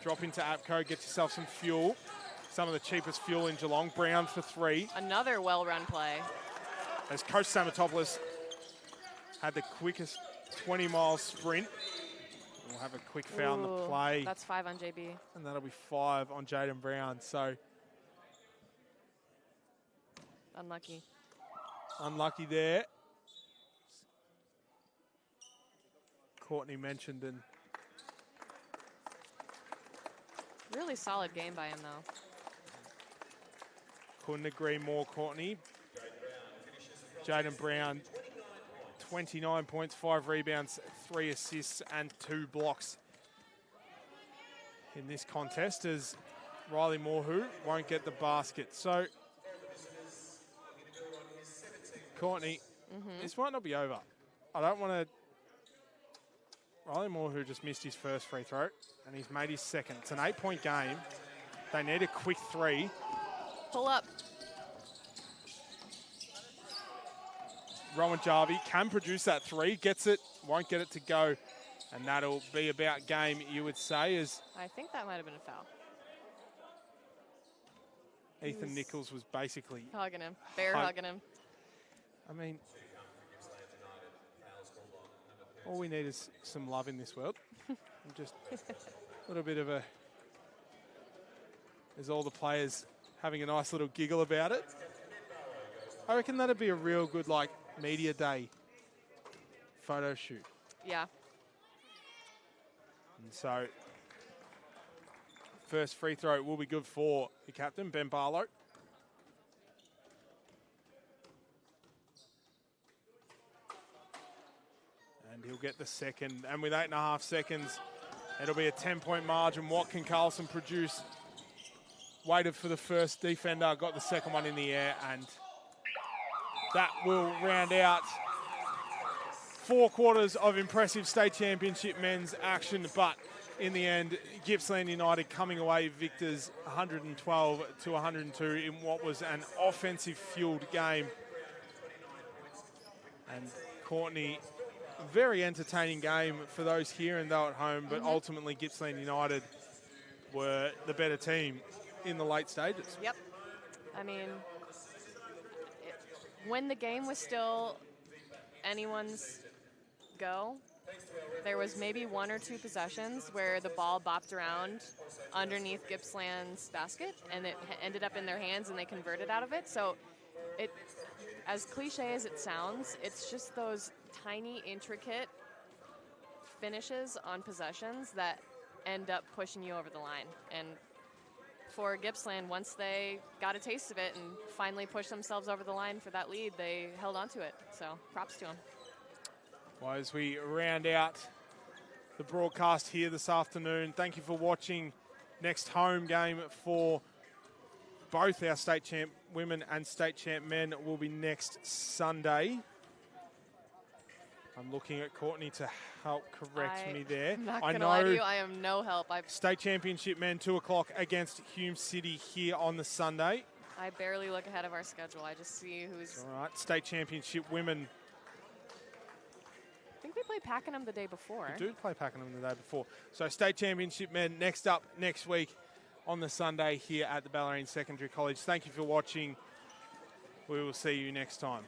Drop into Apco, get yourself some fuel. Some of the cheapest fuel in Geelong. Brown for 3. Another well-run play. As Coach Samatopoulos had the quickest 20-mile sprint. We'll have a quick foul in the play. That's 5 on JB. And that'll be 5 on Jaden Brown. So unlucky. Unlucky there. Courtney mentioned, and really solid game by him, though. Couldn't agree more, Courtney. Jaden Brown, 29 points, 5 rebounds, 3 assists, and 2 blocks in this contest, as Riley Morhu won't get the basket. So, Courtney, this might not be over. I don't want to... Riley Morhu just missed his first free throw, and he's made his second. It's an 8-point game. They need a quick 3. Pull up. Rowan Jarvie can produce that 3, gets it, won't get it to go, and that'll be about game, you would say, as I think that might have been a foul. Ethan Nichols was basically hugging him, hugging him. I mean, all we need is some love in this world. Just a little bit of there's all the players having a nice little giggle about it. I reckon that'd be a real good, like, media day photo shoot. Yeah. And so, first free throw will be good for the captain, Ben Barlow. And he'll get the second. And with 8.5 seconds, it'll be a 10-point margin. What can Carlson produce? Waited for the first defender, got the second one in the air, and that will round out 4 quarters of impressive state championship men's action. But in the end, Gippsland United coming away victors 112 to 102 in what was an offensive-fueled game. And Courtney, very entertaining game for those here and though at home, but ultimately Gippsland United were the better team in the late stages. Yep. I mean, when the game was still anyone's go, there was maybe 1 or 2 possessions where the ball bopped around underneath Gippsland's basket and it ended up in their hands and they converted out of it. So it, as cliche as it sounds, it's just those tiny, intricate finishes on possessions that end up pushing you over the line. And for Gippsland, once they got a taste of it and finally pushed themselves over the line for that lead, they held on to it. So props to them. Well, as we round out the broadcast here this afternoon, thank you for watching. Next home game for both our state champ women and state champ men will be next Sunday. I'm looking at Courtney to help correct me there. I'm not going to lie to you, I am no help. State championship men, 2 o'clock against Hume City here on the Sunday. I barely look ahead of our schedule. I just see who's... All right, state championship women. I think we played Pakenham the day before. We do play Pakenham the day before. So state championship men next up next week on the Sunday here at the Bellarine Secondary College. Thank you for watching. We will see you next time.